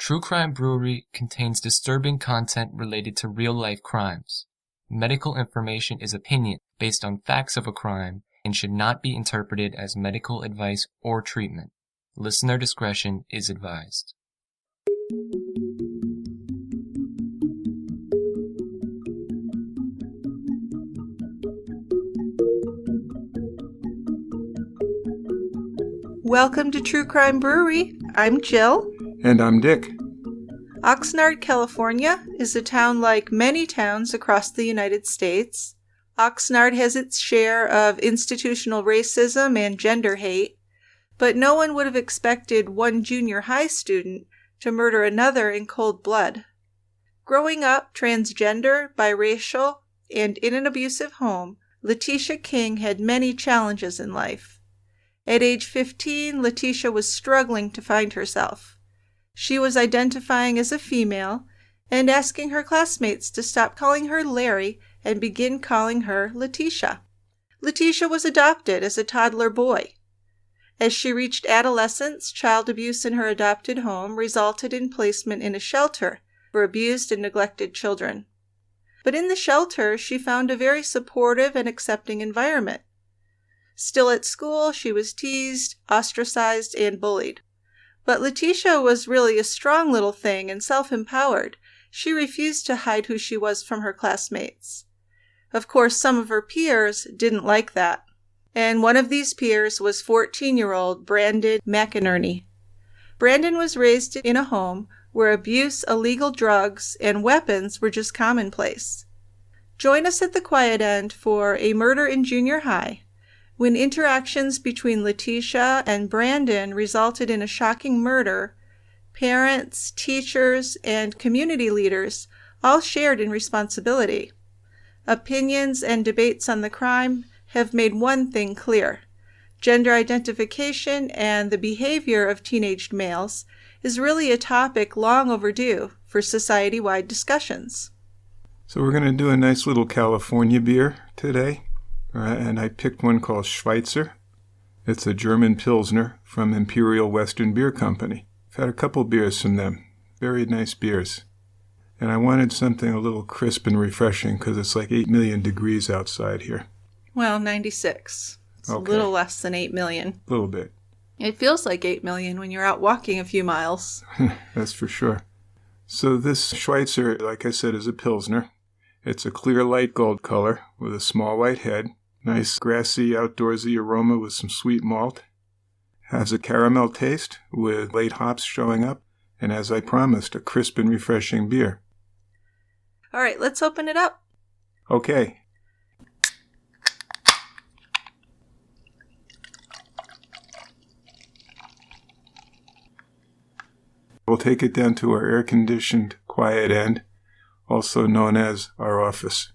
True Crime Brewery contains disturbing content related to real-life crimes. Medical information is opinion based on facts of a crime and should not be interpreted as medical advice or treatment. Listener discretion is advised. Welcome to True Crime Brewery. I'm Jill. And I'm Dick. Oxnard, California is a town like many towns across the United States. Oxnard has its share of institutional racism and gender hate, but no one would have expected one junior high student to murder another in cold blood. Growing up transgender, biracial, and in an abusive home, Leticia King had many challenges in life. At age 15, Leticia was struggling to find herself. She was identifying as a female and asking her classmates to stop calling her Larry and begin calling her Lateisha. Lateisha was adopted as a toddler boy. As she reached adolescence, child abuse in her adopted home resulted in placement in a shelter for abused and neglected children. But in the shelter, she found a very supportive and accepting environment. Still at school, she was teased, ostracized, and bullied. But Lateisha was really a strong little thing and self-empowered. She refused to hide who she was from her classmates. Of course, some of her peers didn't like that. And one of these peers was 14-year-old Brandon Mcinerney. Brandon was raised in a home where abuse, illegal drugs, and weapons were just commonplace. Join us at the quiet end for A Murder in Junior High, when interactions between Lateisha and Brandon resulted in a shocking murder. Parents, teachers, and community leaders all shared in responsibility. Opinions and debates on the crime have made one thing clear. Gender identification and the behavior of teenage males is really a topic long overdue for society-wide discussions. So we're going to do a nice little California beer today. And I picked one called Schweitzer. It's a German Pilsner from Imperial Western Beer Company. I've had a couple beers from them. Very nice beers. And I wanted something a little crisp and refreshing because it's like 8 million degrees outside here. Well, 96. It's Okay. A little less than 8 million. A little bit. It feels like 8 million when you're out walking a few miles. That's for sure. So this Schweitzer, like I said, is a Pilsner. It's a clear light gold color with a small white head. Nice grassy, outdoorsy aroma with some sweet malt. Has a caramel taste with late hops showing up. And as I promised, a crisp and refreshing beer. All right, let's open it up. Okay. We'll take it down to our air-conditioned quiet end, also known as our office.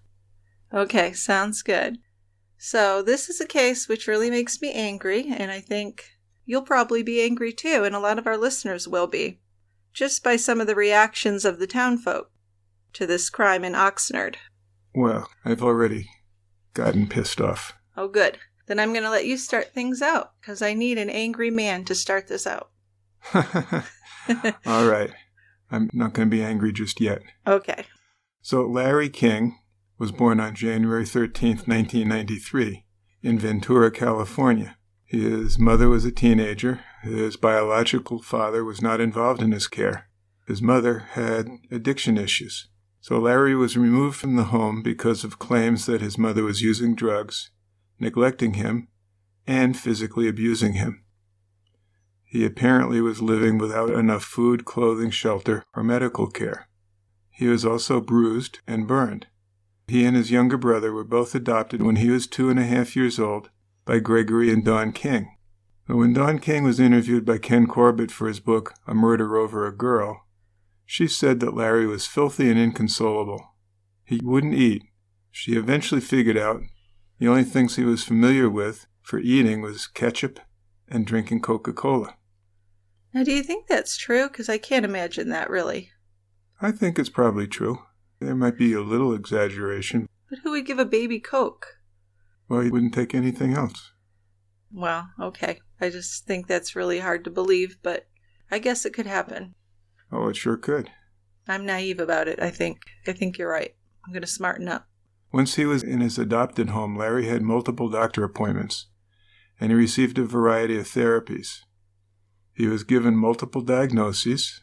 Okay, sounds good. So this is a case which really makes me angry, and I think you'll probably be angry too, and a lot of our listeners will be, just by some of the reactions of the townfolk to this crime in Oxnard. Well, I've already gotten pissed off. Oh, good. Then I'm going to let you start things out, because I need an angry man to start this out. All right. I'm not going to be angry just yet. Okay. So Larry King was born on January 13th, 1993, in Ventura, California. His mother was a teenager. His biological father was not involved in his care. His mother had addiction issues. So Larry was removed from the home because of claims that his mother was using drugs, neglecting him, and physically abusing him. He apparently was living without enough food, clothing, shelter, or medical care. He was also bruised and burned. He and his younger brother were both adopted when he was 2.5 years old by Gregory and Dawn King. When Dawn King was interviewed by Ken Corbett for his book, A Murder Over a Girl, she said that Larry was filthy and inconsolable. He wouldn't eat. She eventually figured out the only things he was familiar with for eating was ketchup and drinking Coca-Cola. Now, do you think that's true? Because I can't imagine that, really. I think it's probably true. There might be a little exaggeration. But who would give a baby Coke? Well, he wouldn't take anything else. Well, okay. I just think that's really hard to believe, but I guess it could happen. Oh, it sure could. I'm naive about it, I think. I think you're right. I'm going to smarten up. Once he was in his adopted home, Larry had multiple doctor appointments, and he received a variety of therapies. He was given multiple diagnoses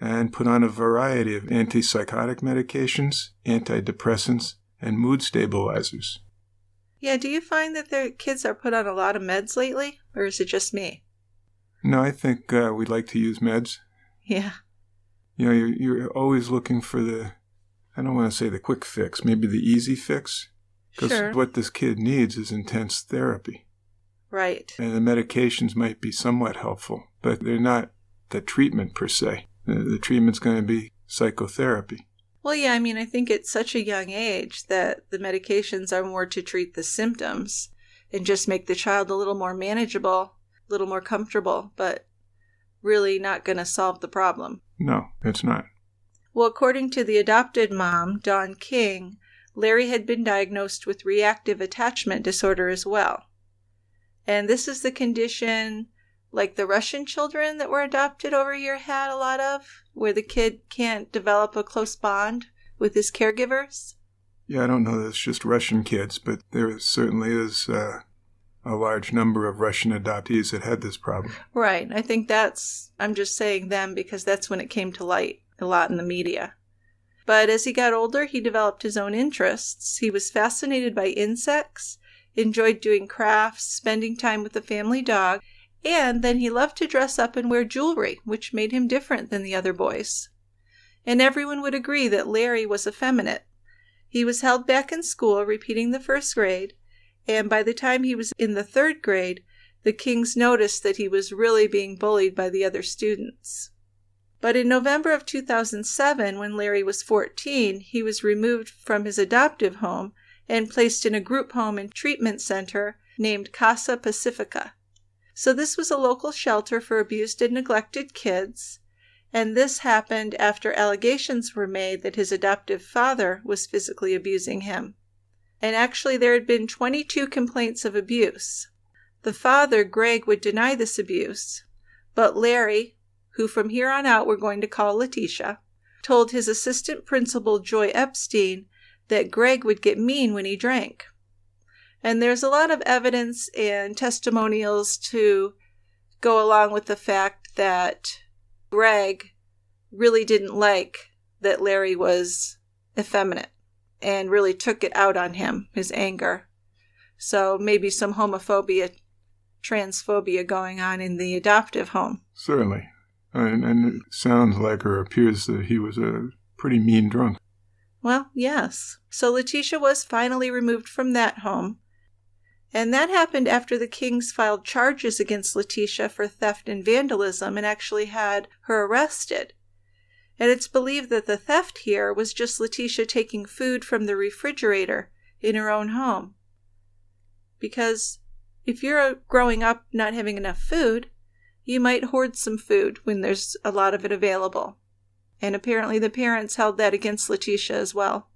and put on a variety of antipsychotic medications, antidepressants, and mood stabilizers. Yeah, do you find that their kids are put on a lot of meds lately, or is it just me? No, I think we like to use meds. Yeah. You know, you're always looking for I don't want to say the quick fix, maybe the easy fix. Because Sure. what this kid needs is intense therapy. Right. And the medications might be somewhat helpful, but they're not the treatment per se. The treatment's going to be psychotherapy. Well, yeah, I mean, I think at such a young age that the medications are more to treat the symptoms and just make the child a little more manageable, a little more comfortable, but really not going to solve the problem. No, it's not. Well, according to the adopted mom, Dawn King, Larry had been diagnosed with reactive attachment disorder as well. And this is the condition like the Russian children that were adopted over here had a lot of, where the kid can't develop a close bond with his caregivers. Yeah, I don't know that it's just Russian kids, but there certainly is a large number of Russian adoptees that had this problem. Right. I think I'm just saying them because that's when it came to light a lot in the media. But as he got older, he developed his own interests. He was fascinated by insects, enjoyed doing crafts, spending time with the family dog, and then he loved to dress up and wear jewelry, which made him different than the other boys. And everyone would agree that Larry was effeminate. He was held back in school, repeating the first grade, and by the time he was in the third grade, the Kings noticed that he was really being bullied by the other students. But in November of 2007, when Larry was 14, he was removed from his adoptive home and placed in a group home and treatment center named Casa Pacifica. So this was a local shelter for abused and neglected kids, and this happened after allegations were made that his adoptive father was physically abusing him. And actually there had been 22 complaints of abuse. The father, Greg, would deny this abuse, but Larry, who from here on out we're going to call Lateisha, told his assistant principal, Joy Epstein, that Greg would get mean when he drank. And there's a lot of evidence and testimonials to go along with the fact that Greg really didn't like that Larry was effeminate and really took it out on him, his anger. So maybe some homophobia, transphobia going on in the adoptive home. Certainly. And it sounds like or appears that he was a pretty mean drunk. Well, yes. So Lateisha was finally removed from that home. And that happened after the Kings filed charges against Lateisha for theft and vandalism and actually had her arrested. And it's believed that the theft here was just Lateisha taking food from the refrigerator in her own home. Because if you're growing up not having enough food, you might hoard some food when there's a lot of it available. And apparently the parents held that against Lateisha as well.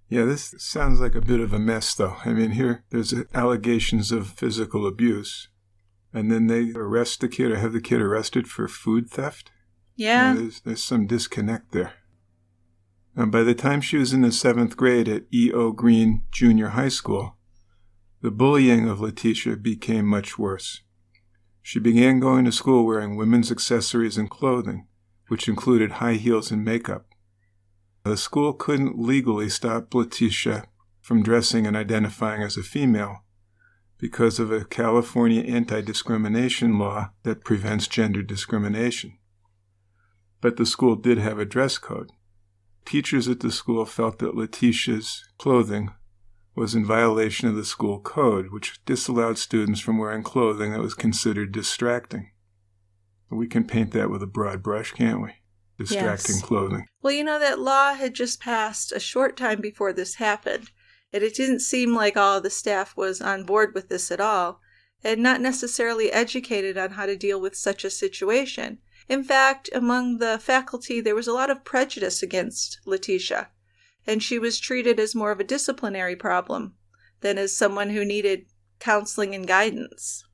Yeah, this sounds like a bit of a mess, though. I mean, there's allegations of physical abuse, and then they arrest the kid or have the kid arrested for food theft? Yeah. There's some disconnect there. Now, by the time she was in the 7th grade at E.O. Green Junior High School, the bullying of Lateisha became much worse. She began going to school wearing women's accessories and clothing, which included high heels and makeup. The school couldn't legally stop Lateisha from dressing and identifying as a female because of a California anti-discrimination law that prevents gender discrimination. But the school did have a dress code. Teachers at the school felt that Lateisha's clothing was in violation of the school code, which disallowed students from wearing clothing that was considered distracting. We can paint that with a broad brush, can't we? Distracting clothing. Well, you know, that law had just passed a short time before this happened, and it didn't seem like all of the staff was on board with this at all, and not necessarily educated on how to deal with such a situation. In fact, among the faculty, there was a lot of prejudice against Lateisha, and she was treated as more of a disciplinary problem than as someone who needed counseling and guidance.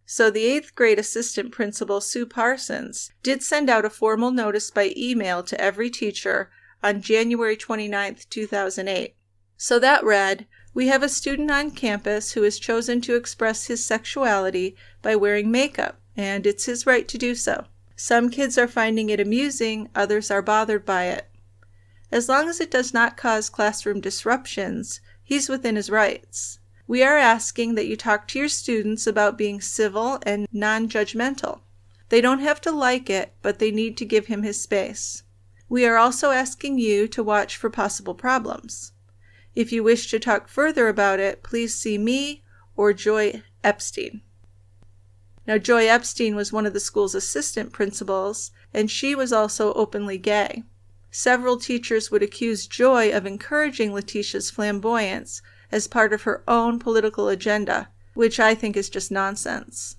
So the 8th grade assistant principal, Sue Parsons, did send out a formal notice by email to every teacher on January 29, 2008. So that read, "We have a student on campus who has chosen to express his sexuality by wearing makeup, and it's his right to do so. Some kids are finding it amusing, others are bothered by it. As long as it does not cause classroom disruptions, he's within his rights. We are asking that you talk to your students about being civil and non-judgmental. They don't have to like it, but they need to give him his space. We are also asking you to watch for possible problems. If you wish to talk further about it, please see me or Joy Epstein." Now, Joy Epstein was one of the school's assistant principals, and she was also openly gay. Several teachers would accuse Joy of encouraging Leticia's flamboyance as part of her own political agenda, which I think is just nonsense.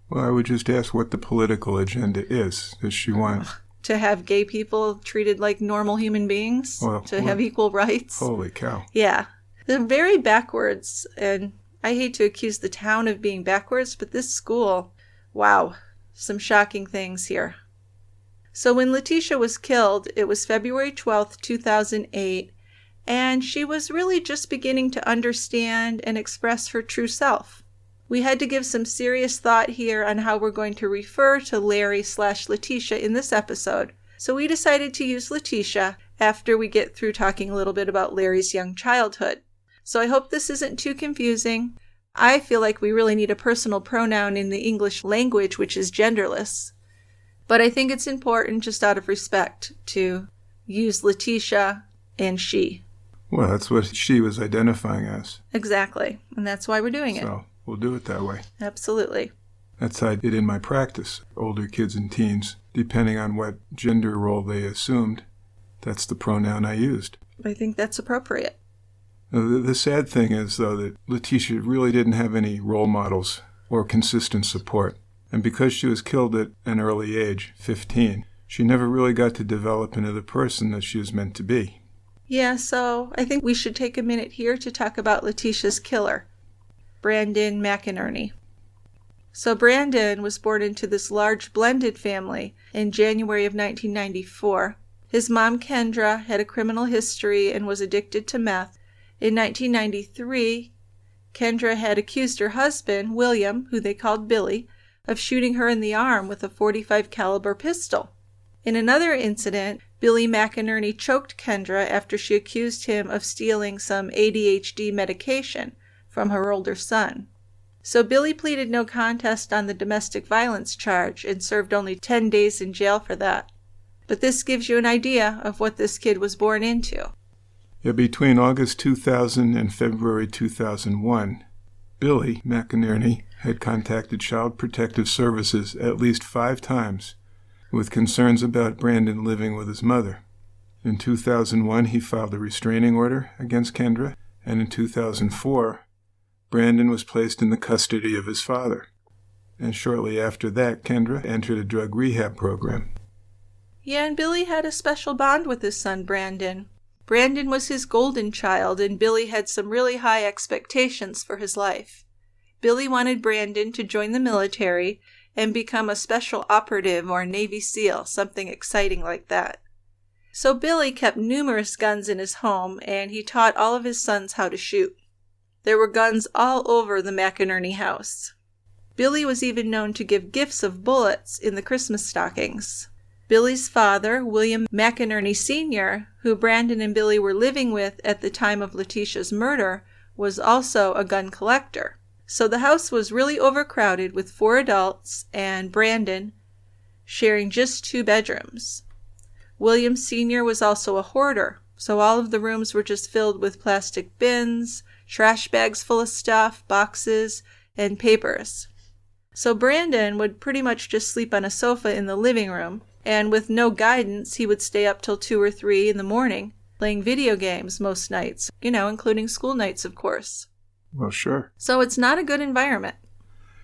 Well, I would just ask what the political agenda is. Does she want... To have gay people treated like normal human beings? To have equal rights? Holy cow. Yeah. They're very backwards, and I hate to accuse the town of being backwards, but this school, wow, some shocking things here. So when Lateisha was killed, it was February 12th, 2008, and she was really just beginning to understand and express her true self. We had to give some serious thought here on how we're going to refer to Larry/Lateisha in this episode, so we decided to use Lateisha after we get through talking a little bit about Larry's young childhood. So I hope this isn't too confusing. I feel like we really need a personal pronoun in the English language, which is genderless. But I think it's important, just out of respect, to use Lateisha and she. Well, that's what she was identifying as. Exactly, and that's why we're doing it. So we'll do it that way. Absolutely. That's how I did in my practice. Older kids and teens, depending on what gender role they assumed, that's the pronoun I used. I think that's appropriate. Now, the sad thing is, though, that Lateisha really didn't have any role models or consistent support. And because she was killed at an early age, 15, she never really got to develop into the person that she was meant to be. Yeah, so I think we should take a minute here to talk about Leticia's killer, Brandon Mcinerney. So Brandon was born into this large blended family in January of 1994. His mom, Kendra, had a criminal history and was addicted to meth. In 1993, Kendra had accused her husband, William, who they called Billy, of shooting her in the arm with a .45 caliber pistol. In another incident, Billy Mcinerney choked Kendra after she accused him of stealing some ADHD medication from her older son. So Billy pleaded no contest on the domestic violence charge and served only 10 days in jail for that. But this gives you an idea of what this kid was born into. Yeah, between August 2000 and February 2001, Billy Mcinerney had contacted Child Protective Services at least 5 times with concerns about Brandon living with his mother. In 2001, he filed a restraining order against Kendra, and in 2004, Brandon was placed in the custody of his father. And shortly after that, Kendra entered a drug rehab program. Yeah, and Billy had a special bond with his son, Brandon. Brandon was his golden child, and Billy had some really high expectations for his life. Billy wanted Brandon to join the military and become a special operative or a Navy SEAL, something exciting like that. So Billy kept numerous guns in his home, and he taught all of his sons how to shoot. There were guns all over the Mcinerney house. Billy was even known to give gifts of bullets in the Christmas stockings. Billy's father, William Mcinerney Sr., who Brandon and Billy were living with at the time of Leticia's murder, was also a gun collector. So the house was really overcrowded with 4 adults and Brandon sharing just 2 bedrooms. William Sr. was also a hoarder, so all of the rooms were just filled with plastic bins, trash bags full of stuff, boxes, and papers. So Brandon would pretty much just sleep on a sofa in the living room, and with no guidance, he would stay up till 2 or 3 in the morning, playing video games most nights, including school nights, of course. Well, sure. So it's not a good environment.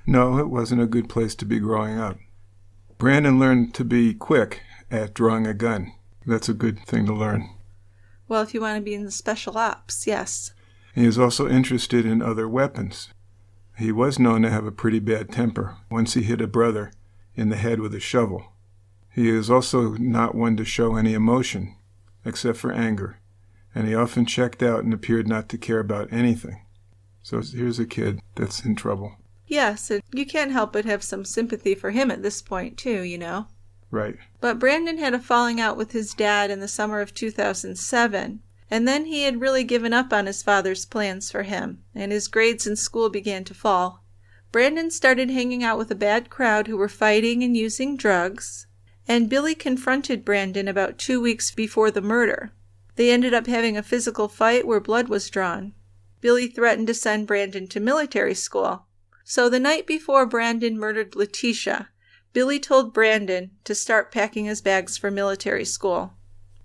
No, it wasn't a good place to be growing up. Brandon learned to be quick at drawing a gun. That's a good thing to learn. Well, if you want to be in the special ops, yes. He was also interested in other weapons. He was known to have a pretty bad temper. Once he hit a brother in the head with a shovel. He is also not one to show any emotion, except for anger, and he often checked out and appeared not to care about anything. So here's a kid that's in trouble. Yes, and you can't help but have some sympathy for him at this point, too, you know. Right. But Brandon had a falling out with his dad in the summer of 2007, and then he had really given up on his father's plans for him, and his grades in school began to fall. Brandon started hanging out with a bad crowd who were fighting and using drugs, and Billy confronted Brandon about 2 weeks before the murder. They ended up having a physical fight where blood was drawn. Billy threatened to send Brandon to military school. So the night before Brandon murdered Lateisha, Billy told Brandon to start packing his bags for military school.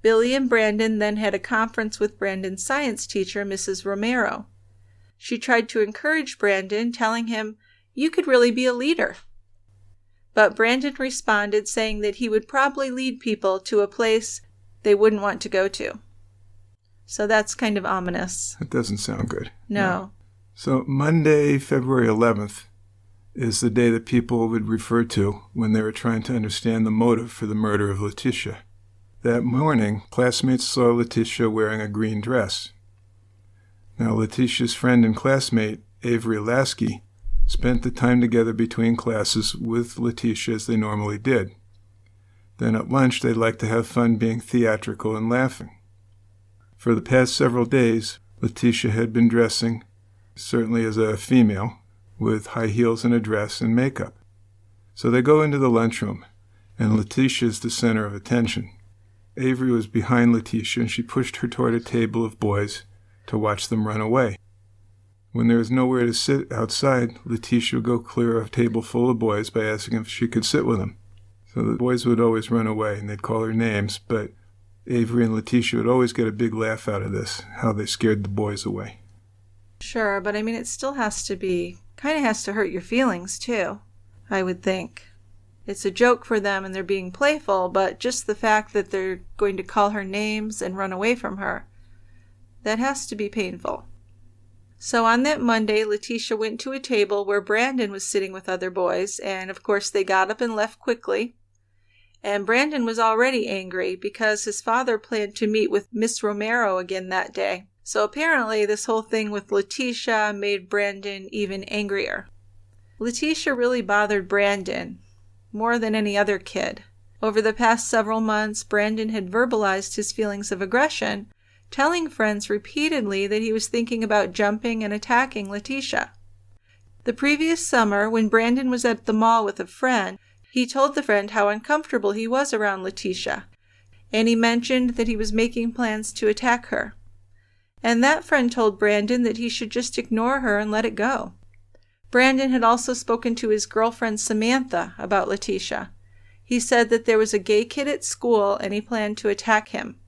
Billy and Brandon then had a conference with Brandon's science teacher, Mrs. Romero. She tried to encourage Brandon, telling him, "You could really be a leader." But Brandon responded saying that he would probably lead people to a place they wouldn't want to go to. So that's kind of ominous. That doesn't sound good. No. So Monday, February 11th, is the day that people would refer to when they were trying to understand the motive for the murder of Lateisha. That morning, classmates saw Lateisha wearing a green dress. Now, Lateisha's friend and classmate, Avery Lasky, spent the time together between classes with Lateisha as they normally did. Then at lunch, they liked to have fun being theatrical and laughing. For the past several days, Lateisha had been dressing, certainly as a female, with high heels and a dress and makeup. So they go into the lunchroom, and Lateisha is the center of attention. Avery was behind Lateisha, and she pushed her toward a table of boys to watch them run away. When there was nowhere to sit outside, Lateisha would go clear a table full of boys by asking if she could sit with them. So the boys would always run away, and they'd call her names, but Avery and Lateisha would always get a big laugh out of this, how they scared the boys away. Sure, but I mean, it still has to be, kind of has to hurt your feelings, too, I would think. It's a joke for them and they're being playful, but just the fact that they're going to call her names and run away from her, that has to be painful. So on that Monday, Lateisha went to a table where Brandon was sitting with other boys, and of course they got up and left quickly. And Brandon was already angry because his father planned to meet with Miss Romero again that day. So apparently this whole thing with Lateisha made Brandon even angrier. Lateisha really bothered Brandon more than any other kid. Over the past several months, Brandon had verbalized his feelings of aggression, telling friends repeatedly that he was thinking about jumping and attacking Lateisha. The previous summer, when Brandon was at the mall with a friend, he told the friend how uncomfortable he was around Lateisha, and he mentioned that he was making plans to attack her. And that friend told Brandon that he should just ignore her and let it go. Brandon had also spoken to his girlfriend Samantha about Lateisha. He said that there was a gay kid at school and he planned to attack him.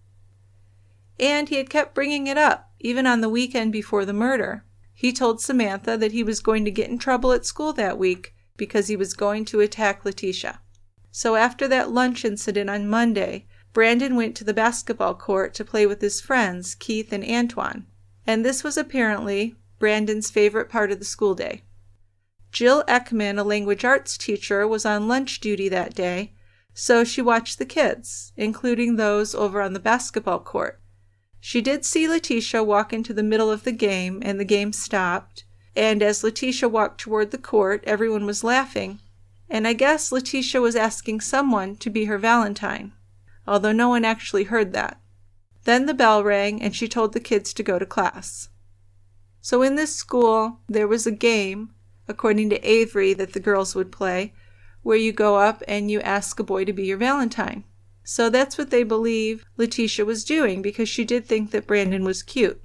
And he had kept bringing it up, even on the weekend before the murder. He told Samantha that he was going to get in trouble at school that week because he was going to attack Lateisha. So after that lunch incident on Monday, Brandon went to the basketball court to play with his friends, Keith and Antoine. And this was apparently Brandon's favorite part of the school day. Jill Ekman, a language arts teacher, was on lunch duty that day, so she watched the kids, including those over on the basketball court. She did see Lateisha walk into the middle of the game, and the game stopped. And as Lateisha walked toward the court, everyone was laughing. And I guess Lateisha was asking someone to be her Valentine, although no one actually heard that. Then the bell rang, and she told the kids to go to class. So in this school, there was a game, according to Avery, that the girls would play, where you go up and you ask a boy to be your Valentine. So that's what they believe Lateisha was doing, because she did think that Brandon was cute.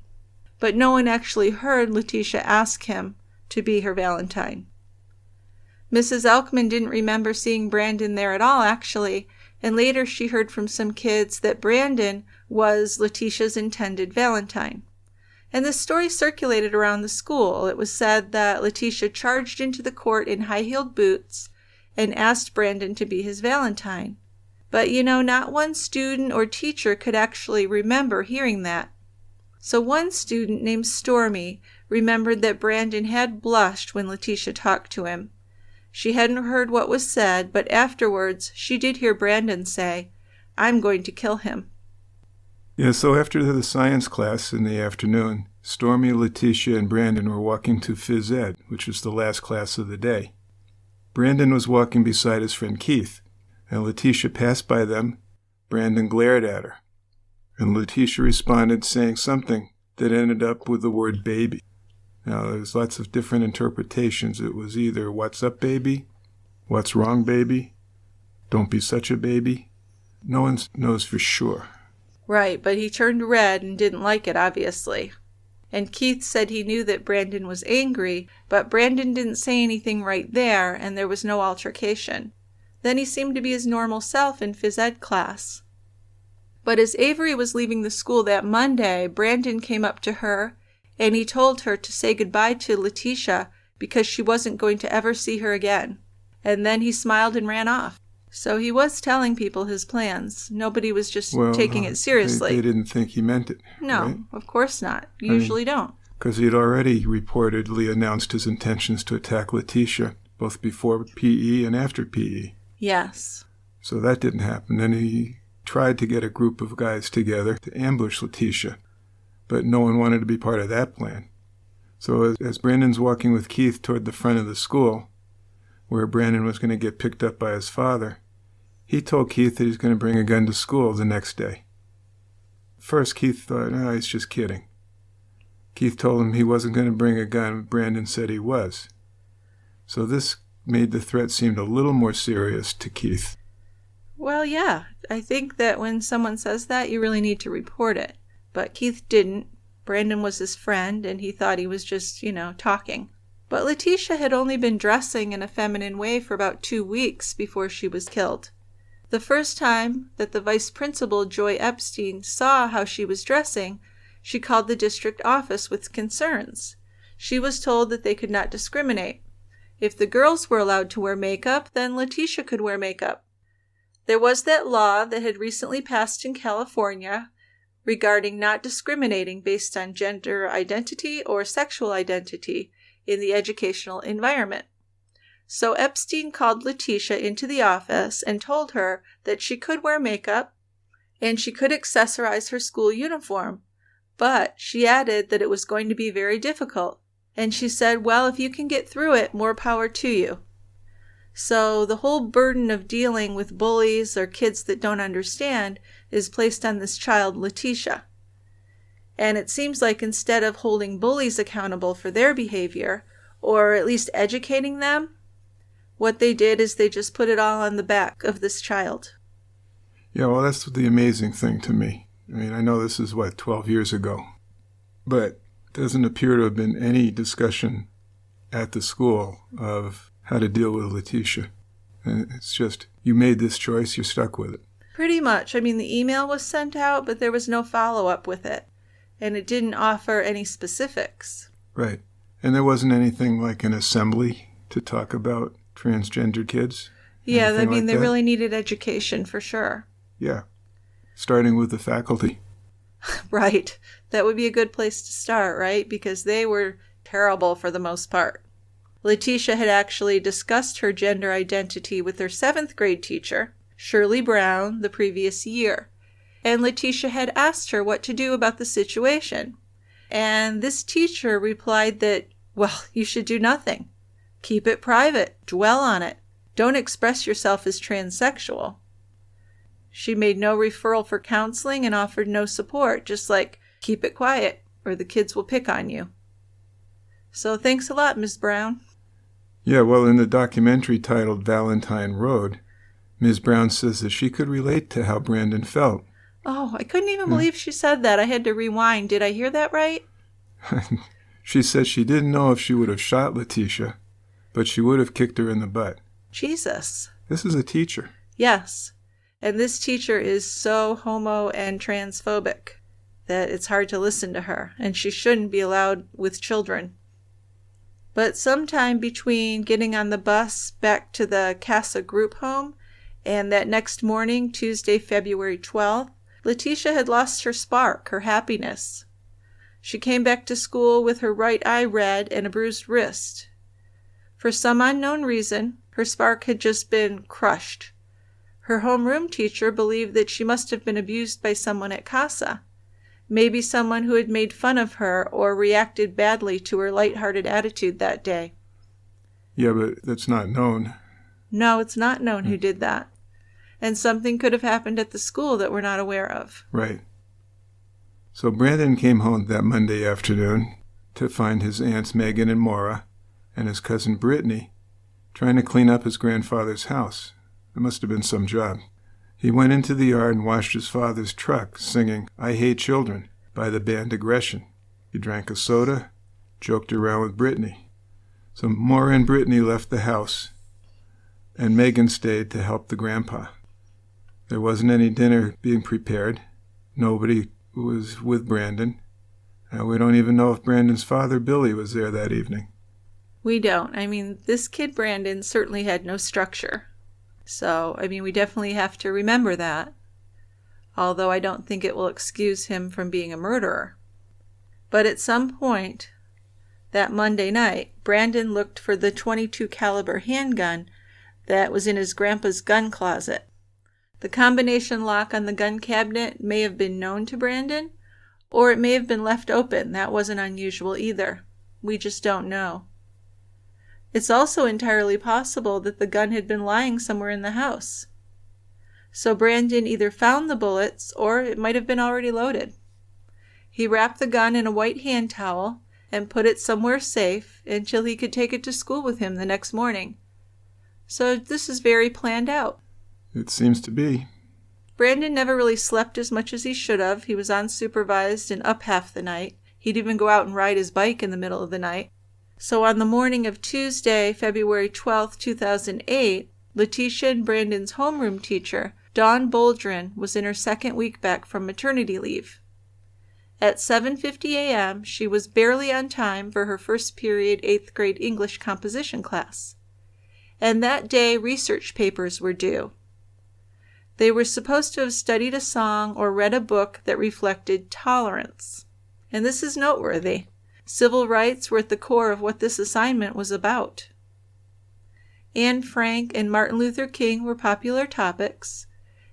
But no one actually heard Lateisha ask him to be her Valentine. Mrs. Elkman didn't remember seeing Brandon there at all, actually, and later she heard from some kids that Brandon was Lateisha's intended Valentine. And this story circulated around the school. It was said that Lateisha charged into the court in high-heeled boots and asked Brandon to be his Valentine. But, not one student or teacher could actually remember hearing that. So one student named Stormy remembered that Brandon had blushed when Leticia talked to him. She hadn't heard what was said, but afterwards she did hear Brandon say, "I'm going to kill him." Yeah, so after the science class in the afternoon, Stormy, Leticia, and Brandon were walking to phys ed, which was the last class of the day. Brandon was walking beside his friend Keith, and Leticia passed by them. Brandon glared at her, and Leticia responded saying something that ended up with the word baby. Now, there's lots of different interpretations. It was either "what's up, baby?" "What's wrong, baby?" "Don't be such a baby." No one knows for sure. Right, but he turned red and didn't like it, obviously. And Keith said he knew that Brandon was angry, but Brandon didn't say anything right there, and there was no altercation. Then he seemed to be his normal self in phys ed class. But as Avery was leaving the school that Monday, Brandon came up to her, and he told her to say goodbye to Leticia because she wasn't going to ever see her again. And then he smiled and ran off. So he was telling people his plans. Nobody was just taking it seriously. They didn't think he meant it. No, right? Of course not. You usually don't. Because he had already reportedly announced his intentions to attack Leticia, both before PE and after PE. Yes. So that didn't happen. Then he tried to get a group of guys together to ambush Leticia, but no one wanted to be part of that plan. So as Brandon's walking with Keith toward the front of the school, where Brandon was going to get picked up by his father, he told Keith that he's going to bring a gun to school the next day. First, Keith thought, no, he's just kidding. Keith told him he wasn't going to bring a gun. Brandon said he was. So this made the threat seem a little more serious to Keith. Well, yeah. I think that when someone says that, you really need to report it. But Keith didn't. Brandon was his friend, and he thought he was just, talking. But Leticia had only been dressing in a feminine way for about 2 weeks before she was killed. The first time that the vice principal, Joy Epstein, saw how she was dressing, she called the district office with concerns. She was told that they could not discriminate. If the girls were allowed to wear makeup, then Leticia could wear makeup. There was that law that had recently passed in California regarding not discriminating based on gender identity or sexual identity in the educational environment. So Epstein called Leticia into the office and told her that she could wear makeup and she could accessorize her school uniform, but she added that it was going to be very difficult. And she said, well, if you can get through it, more power to you. So the whole burden of dealing with bullies or kids that don't understand is placed on this child, Leticia. And it seems like instead of holding bullies accountable for their behavior, or at least educating them, what they did is they just put it all on the back of this child. Yeah, well, that's the amazing thing to me. I mean, I know this is, 12 years ago, but doesn't appear to have been any discussion at the school of how to deal with Leticia. And it's just, you made this choice, you're stuck with it. Pretty much. I mean, the email was sent out, but there was no follow-up with it. And it didn't offer any specifics. Right. And there wasn't anything like an assembly to talk about transgender kids? Yeah, I mean, like they that? really needed education for sure. Yeah. Starting with the faculty. Right. That would be a good place to start, right? Because they were terrible for the most part. Leticia had actually discussed her gender identity with her 7th grade teacher, Shirley Brown, the previous year. And Leticia had asked her what to do about the situation. And this teacher replied that, well, you should do nothing. Keep it private. Dwell on it. Don't express yourself as transsexual. She made no referral for counseling and offered no support, just like, keep it quiet, or the kids will pick on you. So thanks a lot, Ms. Brown. Yeah, well, in the documentary titled Valentine Road, Ms. Brown says that she could relate to how Brandon felt. Oh, I couldn't even believe she said that. I had to rewind. Did I hear that right? She said she didn't know if she would have shot Leticia, but she would have kicked her in the butt. Jesus. This is a teacher. Yes. And this teacher is so homo and transphobic that it's hard to listen to her, and she shouldn't be allowed with children. But sometime between getting on the bus back to the Casa group home and that next morning, Tuesday, February 12th, Leticia had lost her spark, her happiness. She came back to school with her right eye red and a bruised wrist. For some unknown reason, her spark had just been crushed. Her homeroom teacher believed that she must have been abused by someone at casa, maybe someone who had made fun of her or reacted badly to her lighthearted attitude that day. Yeah, but that's not known. No, it's not known who did that. And something could have happened at the school that we're not aware of. Right. So Brandon came home that Monday afternoon to find his aunts Megan and Maura and his cousin Brittany trying to clean up his grandfather's house. It must have been some job. He went into the yard and washed his father's truck, singing "I Hate Children" by the band Aggression. He drank a soda, joked around with Brittany. So Maura and Brittany left the house, and Megan stayed to help the grandpa. There wasn't any dinner being prepared. Nobody was with Brandon. And we don't even know if Brandon's father, Billy, was there that evening. We don't. I mean, this kid Brandon certainly had no structure. So, I mean, we definitely have to remember that. Although I don't think it will excuse him from being a murderer. But at some point that Monday night, Brandon looked for the .22 caliber handgun that was in his grandpa's gun closet. The combination lock on the gun cabinet may have been known to Brandon, or it may have been left open. That wasn't unusual either. We just don't know. It's also entirely possible that the gun had been lying somewhere in the house. So Brandon either found the bullets, or it might have been already loaded. He wrapped the gun in a white hand towel and put it somewhere safe until he could take it to school with him the next morning. So this is very planned out. It seems to be. Brandon never really slept as much as he should have. He was unsupervised and up half the night. He'd even go out and ride his bike in the middle of the night. So on the morning of Tuesday, February 12, 2008, Leticia and Brandon's homeroom teacher, Dawn Broderick, was in her second week back from maternity leave. At 7:50 a.m., she was barely on time for her first period 8th grade English composition class. And that day, research papers were due. They were supposed to have studied a song or read a book that reflected tolerance. And this is noteworthy. Civil rights were at the core of what this assignment was about. Anne Frank and Martin Luther King were popular topics,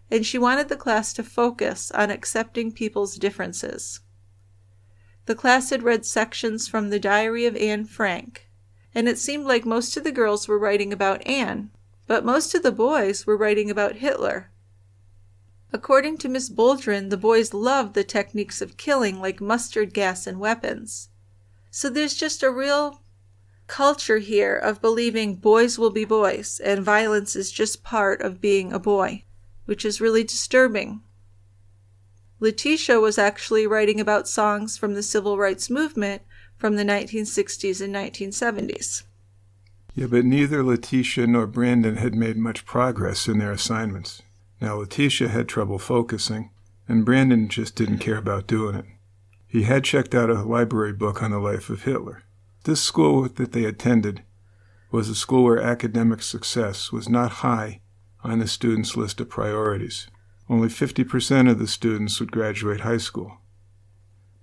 and she wanted the class to focus on accepting people's differences. The class had read sections from the Diary of Anne Frank, and it seemed like most of the girls were writing about Anne, but most of the boys were writing about Hitler. According to Miss Broderick, the boys loved the techniques of killing like mustard gas and weapons. So there's just a real culture here of believing boys will be boys and violence is just part of being a boy, which is really disturbing. Leticia was actually writing about songs from the civil rights movement from the 1960s and 1970s. Yeah, but neither Leticia nor Brandon had made much progress in their assignments. Now, Leticia had trouble focusing, and Brandon just didn't care about doing it. He had checked out a library book on the life of Hitler. This school that they attended was a school where academic success was not high on the students' list of priorities. Only 50% of the students would graduate high school.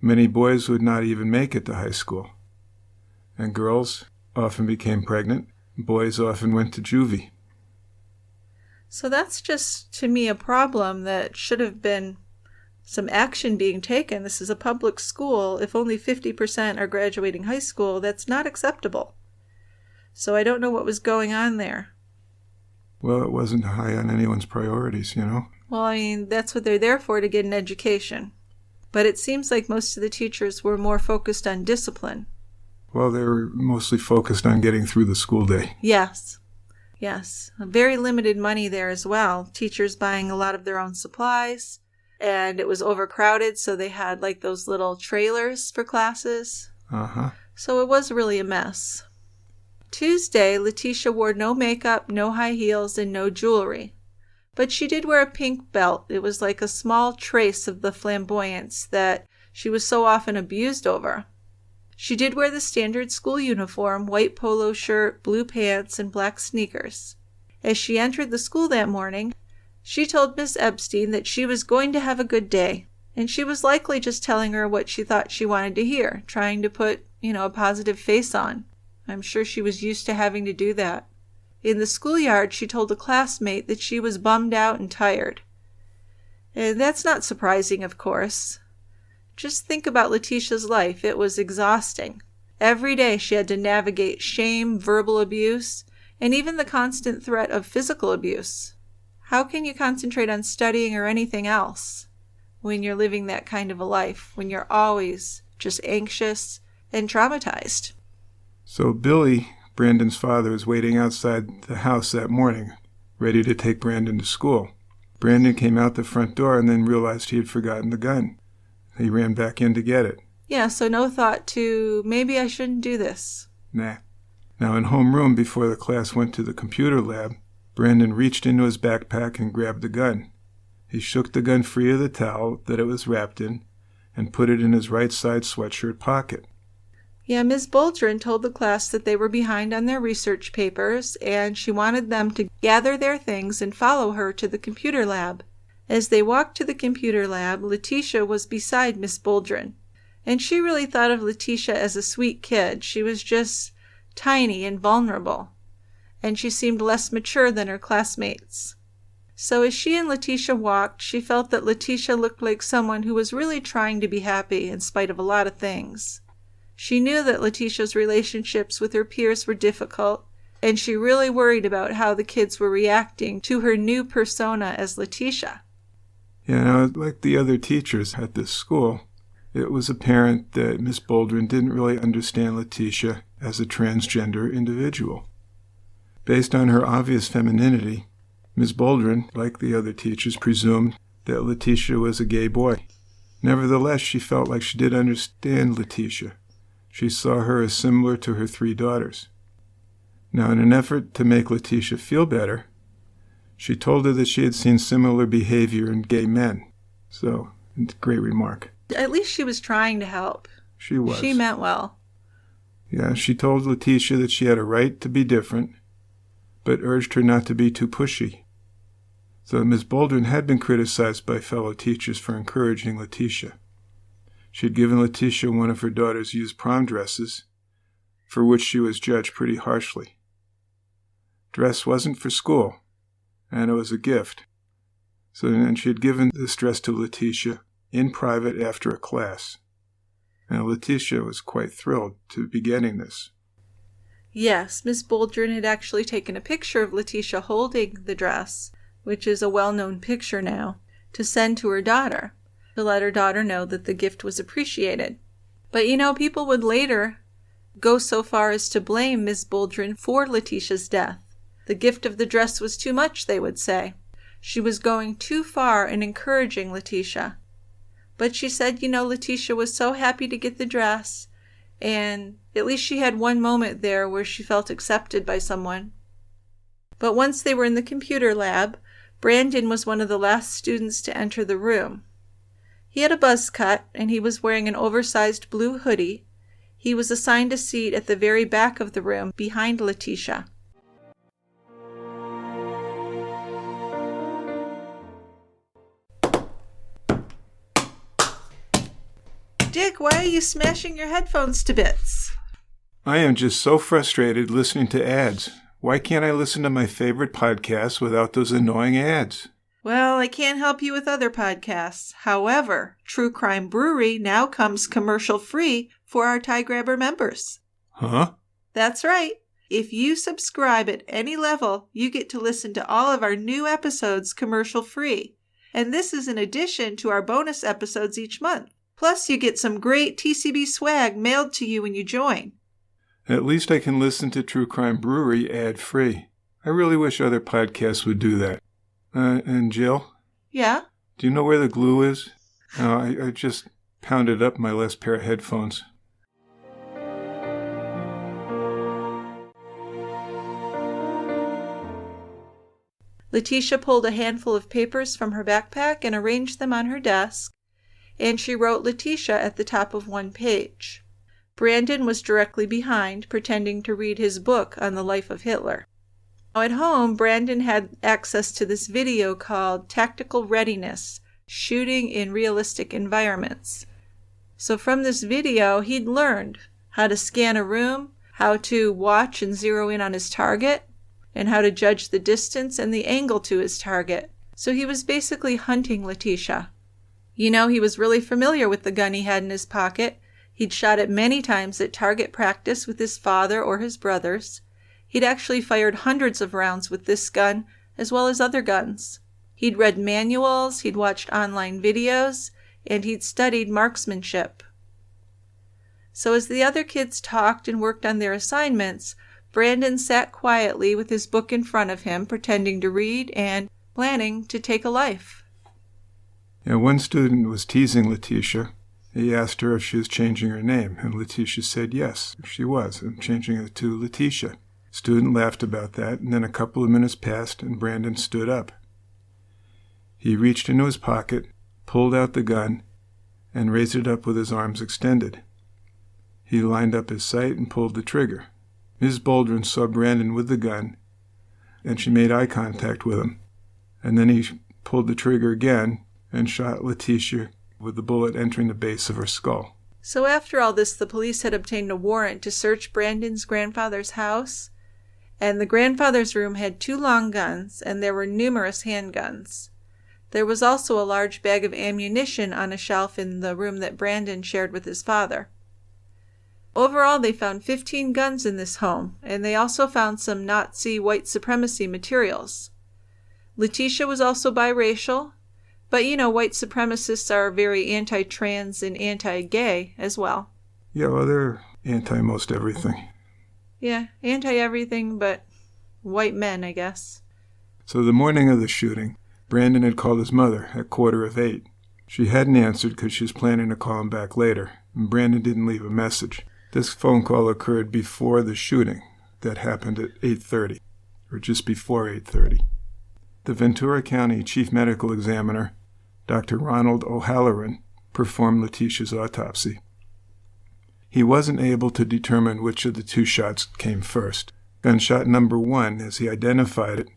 Many boys would not even make it to high school. And girls often became pregnant. Boys often went to juvie. So that's just, to me, a problem that should have been some action being taken. This is a public school. If only 50% are graduating high school, that's not acceptable. So I don't know what was going on there. Well, it wasn't high on anyone's priorities, you know? Well, I mean, that's what they're there for, to get an education. But it seems like most of the teachers were more focused on discipline. Well, they were mostly focused on getting through the school day. Yes. Very limited money there as well. Teachers buying a lot of their own supplies. And it was overcrowded, so they had like those little trailers for classes. So it was really a mess. Tuesday, Leticia wore no makeup, no high heels, and no jewelry. But she did wear a pink belt. It was like a small trace of the flamboyance that she was so often abused over. She did wear the standard school uniform, white polo shirt, blue pants, and black sneakers. As she entered the school that morning, she told Miss Epstein that she was going to have a good day, And she was likely just telling her what she thought she wanted to hear, trying to put, a positive face on. I'm sure she was used to having to do that. In the schoolyard, she told a classmate that she was bummed out and tired. And that's not surprising, of course. Just think about Leticia's life. It was exhausting. Every day she had to navigate shame, verbal abuse, and even the constant threat of physical abuse. How can you concentrate on studying or anything else when you're living that kind of a life, when you're always just anxious and traumatized? So Billy, Brandon's father, was waiting outside the house that morning, ready to take Brandon to school. Brandon came out the front door and then realized he had forgotten the gun. He ran back in to get it. Yeah, so no thought to, maybe I shouldn't do this. Nah. Now in homeroom, before the class went to the computer lab, Brandon reached into his backpack and grabbed the gun. He shook the gun free of the towel that it was wrapped in and put it in his right side sweatshirt pocket. Yeah, Ms. Boldrin told the class that they were behind on their research papers, and she wanted them to gather their things and follow her to the computer lab. As they walked to the computer lab, Lateisha was beside Ms. Boldrin. And she really thought of Lateisha as a sweet kid. She was just tiny and vulnerable, and she seemed less mature than her classmates. So as she and Lateisha walked, she felt that Lateisha looked like someone who was really trying to be happy in spite of a lot of things. She knew that Lateisha's relationships with her peers were difficult, and she really worried about how the kids were reacting to her new persona as Lateisha. Like the other teachers at this school, it was apparent that Miss Boldrin didn't really understand Lateisha as a transgender individual. Based on her obvious femininity, Miss Boldrin, like the other teachers, presumed that Lateisha was a gay boy. Nevertheless, she felt like she did understand Lateisha. She saw her as similar to her 3 daughters. Now, in an effort to make Lateisha feel better, she told her that she had seen similar behavior in gay men. So, great remark. At least she was trying to help. She was. She meant well. Yeah, she told Lateisha that she had a right to be different, but urged her not to be too pushy. So Ms. Boldrin had been criticized by fellow teachers for encouraging Lateisha. She had given Lateisha one of her daughter's used prom dresses, for which she was judged pretty harshly. Dress wasn't for school, and it was a gift. So then she had given this dress to Lateisha in private after a class. And Lateisha was quite thrilled to be getting this. Yes, Miss Boldrin had actually taken a picture of Lateisha holding the dress, which is a well-known picture now, to send to her daughter, to let her daughter know that the gift was appreciated. But people would later go so far as to blame Miss Boldrin for Lateisha's death. The gift of the dress was too much, they would say. She was going too far in encouraging Lateisha. But she said, Lateisha was so happy to get the dress, and at least she had one moment there where she felt accepted by someone. But once they were in the computer lab, Brandon was one of the last students to enter the room. He had a buzz cut, and he was wearing an oversized blue hoodie. He was assigned a seat at the very back of the room, behind Lateisha. Dick, why are you smashing your headphones to bits? I am just so frustrated listening to ads. Why can't I listen to my favorite podcasts without those annoying ads? Well, I can't help you with other podcasts. However, True Crime Brewery now comes commercial-free for our Tie Grabber members. Huh? That's right. If you subscribe at any level, you get to listen to all of our new episodes commercial-free. And this is in addition to our bonus episodes each month. Plus, you get some great TCB swag mailed to you when you join. At least I can listen to True Crime Brewery ad-free. I really wish other podcasts would do that. And Jill? Yeah? Do you know where the glue is? I just pounded up my last pair of headphones. Lateisha pulled a handful of papers from her backpack and arranged them on her desk, and she wrote Lateisha at the top of one page. Brandon was directly behind, pretending to read his book on the life of Hitler. Now at home, Brandon had access to this video called Tactical Readiness, shooting in realistic environments. So from this video, he'd learned how to scan a room, how to watch and zero in on his target, and how to judge the distance and the angle to his target. So he was basically hunting Lateisha. You know, he was really familiar with the gun he had in his pocket. He'd shot it many times at target practice with his father or his brothers. He'd actually fired hundreds of rounds with this gun, as well as other guns. He'd read manuals, he'd watched online videos, and he'd studied marksmanship. So as the other kids talked and worked on their assignments, Brandon sat quietly with his book in front of him, pretending to read and planning to take a life. One student was teasing Lateisha. He asked her if she was changing her name, and Lateisha said yes, she was, and changing it to Lateisha. Student laughed about that, and then a couple of minutes passed, and Brandon stood up. He reached into his pocket, pulled out the gun, and raised it up with his arms extended. He lined up his sight and pulled the trigger. Ms. Broderick saw Brandon with the gun, and she made eye contact with him. And then he pulled the trigger again and shot Lateisha with the bullet entering the base of her skull. So after all this, the police had obtained a warrant to search Brandon's grandfather's house, and the grandfather's room had 2 long guns, and there were numerous handguns. There was also a large bag of ammunition on a shelf in the room that Brandon shared with his father. Overall, they found 15 guns in this home, and they also found some Nazi white supremacy materials. Lateisha was also biracial, but you know, white supremacists are very anti-trans and anti-gay as well. Yeah, well, they're anti-most everything. Yeah, anti-everything but white men, I guess. So the morning of the shooting, Brandon had called his mother at 7:45. She hadn't answered because she was planning to call him back later, and Brandon didn't leave a message. This phone call occurred before the shooting that happened at 8:30, or just before 8:30. The Ventura County Chief Medical Examiner, Dr. Donald Hoagland, performed Leticia's autopsy. He wasn't able to determine which of the 2 shots came first. Gunshot number 1, as he identified it,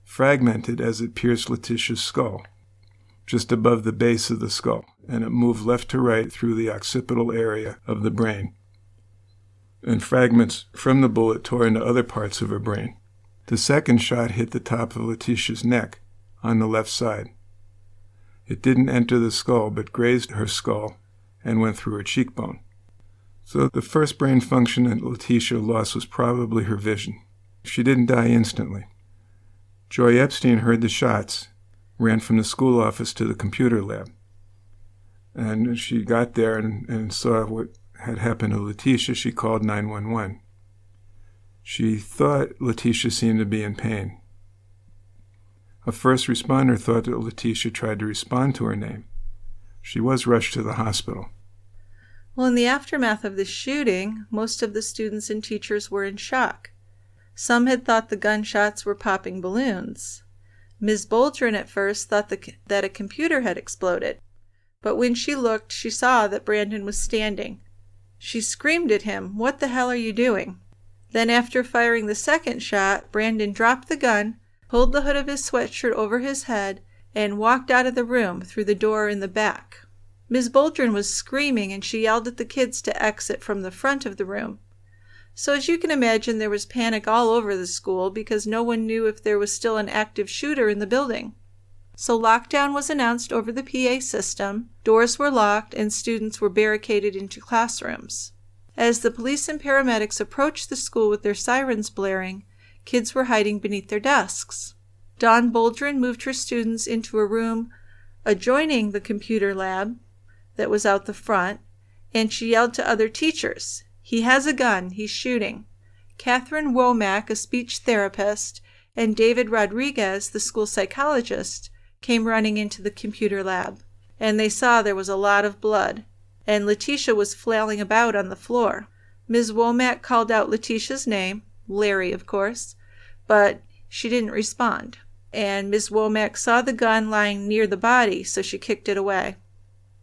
fragmented as it pierced Leticia's skull, just above the base of the skull, and it moved left to right through the occipital area of the brain. And fragments from the bullet tore into other parts of her brain. The second shot hit the top of Leticia's neck on the left side. It didn't enter the skull, but grazed her skull and went through her cheekbone. So the first brain function that Lateisha lost was probably her vision. She didn't die instantly. Joy Epstein heard the shots, ran from the school office to the computer lab. And she got there and saw what had happened to Lateisha. She called 911. She thought Lateisha seemed to be in pain. A first responder thought that Lateisha tried to respond to her name. She was rushed to the hospital. Well, in the aftermath of the shooting, most of the students and teachers were in shock. Some had thought the gunshots were popping balloons. Ms. Broderick at first thought that a computer had exploded, but when she looked, she saw that Brandon was standing. She screamed at him, "What the hell are you doing?" Then after firing the second shot, Brandon dropped the gun, pulled the hood of his sweatshirt over his head, and walked out of the room through the door in the back. Ms. Broderick was screaming, and she yelled at the kids to exit from the front of the room. So as you can imagine, there was panic all over the school because no one knew if there was still an active shooter in the building. So lockdown was announced over the PA system, doors were locked, and students were barricaded into classrooms. As the police and paramedics approached the school with their sirens blaring, kids were hiding beneath their desks. Dawn Broderick moved her students into a room adjoining the computer lab that was out the front, and she yelled to other teachers, "He has a gun, he's shooting." Catherine Womack, a speech therapist, and David Rodriguez, the school psychologist, came running into the computer lab, and they saw there was a lot of blood, and Lateisha was flailing about on the floor. Ms. Womack called out Leticia's name, Larry, of course, but she didn't respond. And Ms. Womack saw the gun lying near the body, so she kicked it away.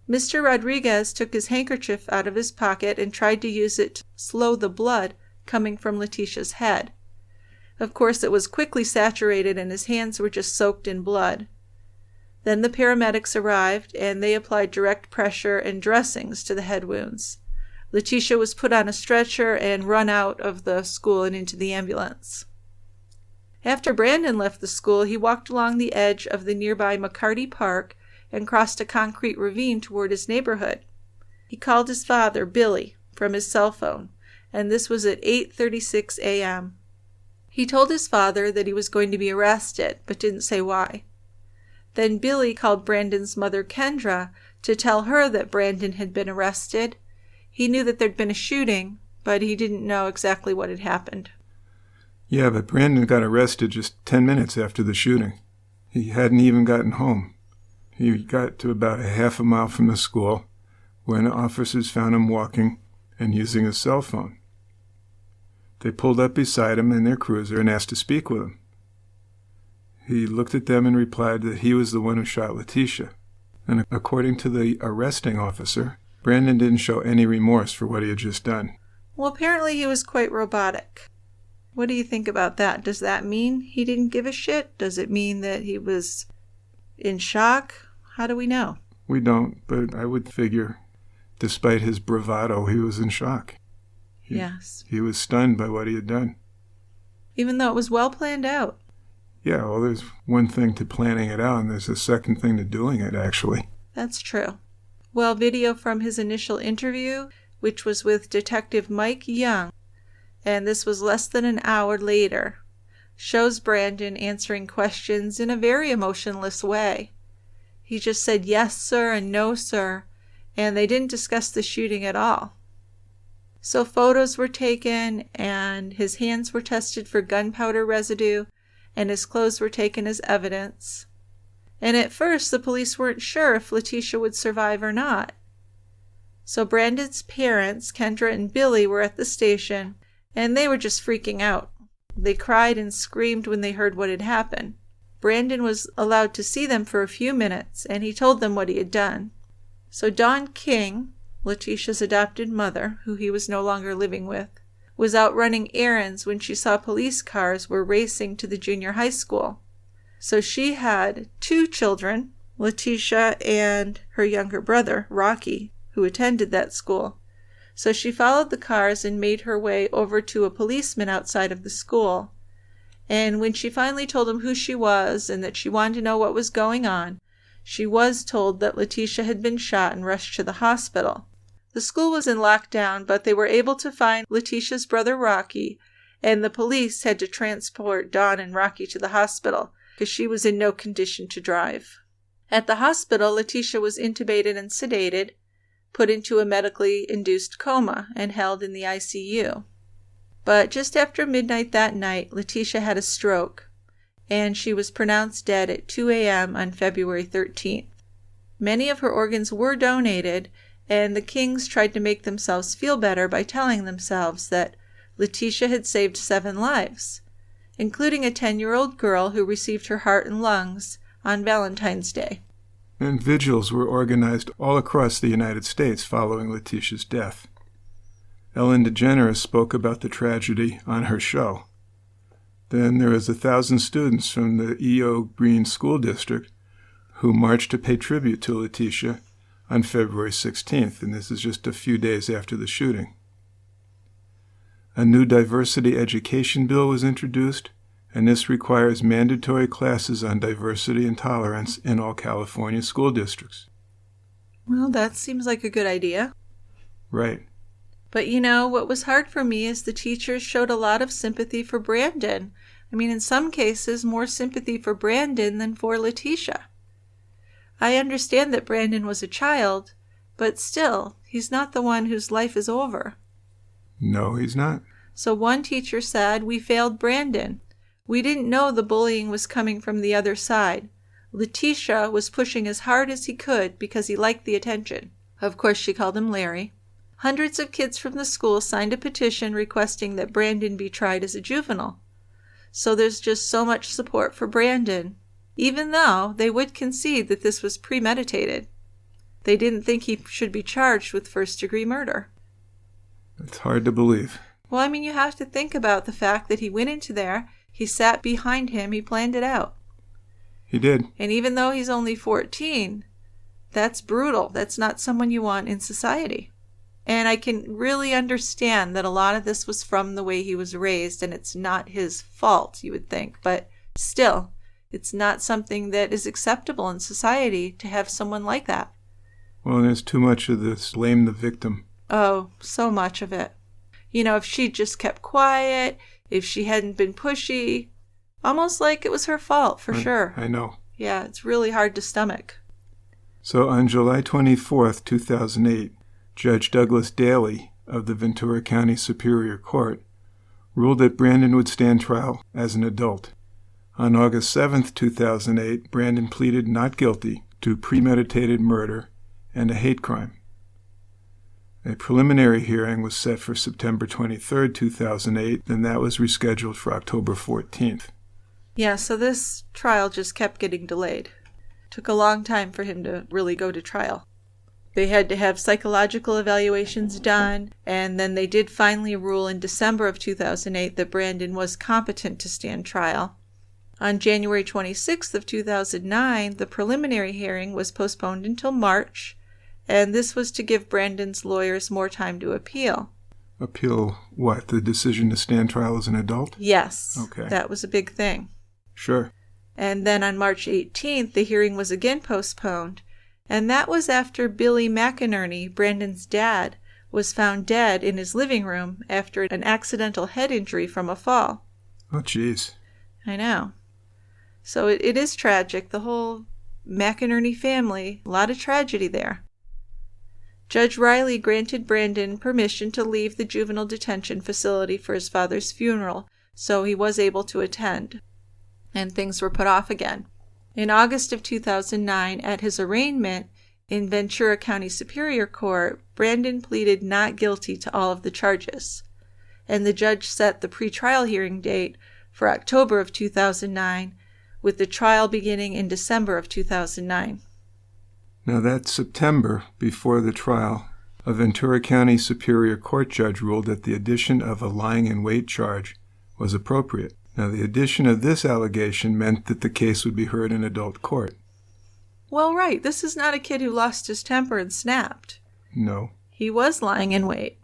Mr. Rodriguez took his handkerchief out of his pocket and tried to use it to slow the blood coming from Leticia's head. Of course, it was quickly saturated and his hands were just soaked in blood. Then the paramedics arrived, and they applied direct pressure and dressings to the head wounds. Lateisha was put on a stretcher and run out of the school and into the ambulance. After Brandon left the school, he walked along the edge of the nearby McCarty Park and crossed a concrete ravine toward his neighborhood. He called his father, Billy, from his cell phone, and this was at 8:36 a.m. He told his father that he was going to be arrested, but didn't say why. Then Billy called Brandon's mother, Kendra, to tell her that Brandon had been arrested. He knew that there'd been a shooting, but he didn't know exactly what had happened. Yeah, but Brandon got arrested just 10 minutes after the shooting. He hadn't even gotten home. He got to about a half a mile from the school when officers found him walking and using his cell phone. They pulled up beside him in their cruiser and asked to speak with him. He looked at them and replied that he was the one who shot Lateisha. And according to the arresting officer, Brandon didn't show any remorse for what he had just done. Well, apparently he was quite robotic. What do you think about that? Does that mean he didn't give a shit? Does it mean that he was in shock? How do we know? We don't, but I would figure, despite his bravado, he was in shock. Yes. He was stunned by what he had done. Even though it was well planned out. Yeah, well, there's one thing to planning it out, and there's a second thing to doing it, actually. That's true. Well, video from his initial interview, which was with Detective Mike Young, and this was less than an hour later, shows Brandon answering questions in a very emotionless way. He just said yes, sir, and no, sir, and they didn't discuss the shooting at all. So photos were taken, and his hands were tested for gunpowder residue, and his clothes were taken as evidence. And at first, the police weren't sure if Lateisha would survive or not. So Brandon's parents, Kendra and Billy, were at the station, and they were just freaking out. They cried and screamed when they heard what had happened. Brandon was allowed to see them for a few minutes, and he told them what he had done. So Dawn King, Lateisha's adopted mother, who he was no longer living with, was out running errands when she saw police cars were racing to the junior high school. So she had 2 children, Lateisha and her younger brother, Rocky, who attended that school. So she followed the cars and made her way over to a policeman outside of the school. And when she finally told him who she was and that she wanted to know what was going on, she was told that Lateisha had been shot and rushed to the hospital. The school was in lockdown, but they were able to find Lateisha's brother Rocky, and the police had to transport Dawn and Rocky to the hospital because she was in no condition to drive. At the hospital, Lateisha was intubated and sedated, put into a medically induced coma, and held in the ICU. But just after midnight that night, Lateisha had a stroke, and she was pronounced dead at 2 a.m. on February 13th. Many of her organs were donated, and the Kings tried to make themselves feel better by telling themselves that Lateisha had saved 7 lives, including a 10-year-old girl who received her heart and lungs on Valentine's Day. And vigils were organized all across the United States following Lateisha's death. Ellen DeGeneres spoke about the tragedy on her show. Then there was 1,000 students from the E.O. Green School District who marched to pay tribute to Lateisha on February 16th, and this is just a few days after the shooting. A new diversity education bill was introduced, and this requires mandatory classes on diversity and tolerance in all California school districts. Well, that seems like a good idea. Right. But what was hard for me is the teachers showed a lot of sympathy for Brandon. I mean, in some cases, more sympathy for Brandon than for Lateisha. I understand that Brandon was a child, but still, he's not the one whose life is over. No, he's not. So one teacher said, "We failed Brandon. We didn't know the bullying was coming from the other side. Lateisha was pushing as hard as he could because he liked the attention." Of course, she called him Larry. Hundreds of kids from the school signed a petition requesting that Brandon be tried as a juvenile. So there's just so much support for Brandon, even though they would concede that this was premeditated. They didn't think he should be charged with first-degree murder. It's hard to believe. Well, I mean, you have to think about the fact that he went into there, he sat behind him, he planned it out. He did. And even though he's only 14, that's brutal. That's not someone you want in society. And I can really understand that a lot of this was from the way he was raised, and it's not his fault, you would think. But still, it's not something that is acceptable in society to have someone like that. Well, there's too much of this blame the victim. Oh, so much of it. You know, if she just kept quiet, if she hadn't been pushy, almost like it was her fault, for sure. I know. Yeah, it's really hard to stomach. So on July 24th, 2008, Judge Douglas Daly of the Ventura County Superior Court ruled that Brandon would stand trial as an adult. On August 7th, 2008, Brandon pleaded not guilty to premeditated murder and a hate crime. A preliminary hearing was set for September 23rd, 2008, and that was rescheduled for October 14th. Yeah, so this trial just kept getting delayed. Took a long time for him to really go to trial. They had to have psychological evaluations done, and then they did finally rule in December of 2008 that Brandon was competent to stand trial. On January 26th of 2009, the preliminary hearing was postponed until March, and this was to give Brandon's lawyers more time to appeal. Appeal what? The decision to stand trial as an adult? Yes. Okay. That was a big thing. Sure. And then on March 18th, the hearing was again postponed, and that was after Billy Mcinerney, Brandon's dad, was found dead in his living room after an accidental head injury from a fall. Oh, jeez. I know. So it is tragic. The whole Mcinerney family, a lot of tragedy there. Judge Riley granted Brandon permission to leave the juvenile detention facility for his father's funeral, so he was able to attend. And things were put off again. In August of 2009, at his arraignment in Ventura County Superior Court, Brandon pleaded not guilty to all of the charges, and the judge set the pretrial hearing date for October of 2009, with the trial beginning in December of 2009. Now that September, before the trial, a Ventura County Superior Court judge ruled that the addition of a lying-in-wait charge was appropriate. Now, the addition of this allegation meant that the case would be heard in adult court. Well, right. This is not a kid who lost his temper and snapped. No. He was lying in wait.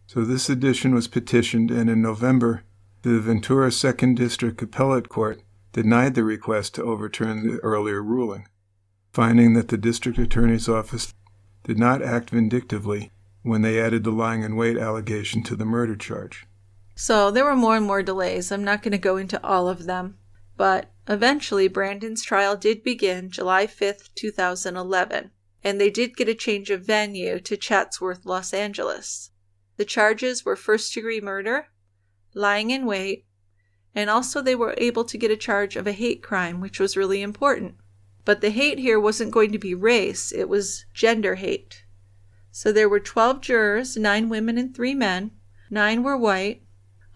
So this addition was petitioned, and in November, the Ventura 2nd District Appellate Court denied the request to overturn the earlier ruling, finding that the district attorney's office did not act vindictively when they added the lying-in-wait allegation to the murder charge. So there were more and more delays. I'm not going to go into all of them. But eventually, Brandon's trial did begin July 5th, 2011. And they did get a change of venue to Chatsworth, Los Angeles. The charges were first-degree murder, lying in wait, and also they were able to get a charge of a hate crime, which was really important. But the hate here wasn't going to be race, it was gender hate. So there were 12 jurors, 9 women and 3 men. 9 were white.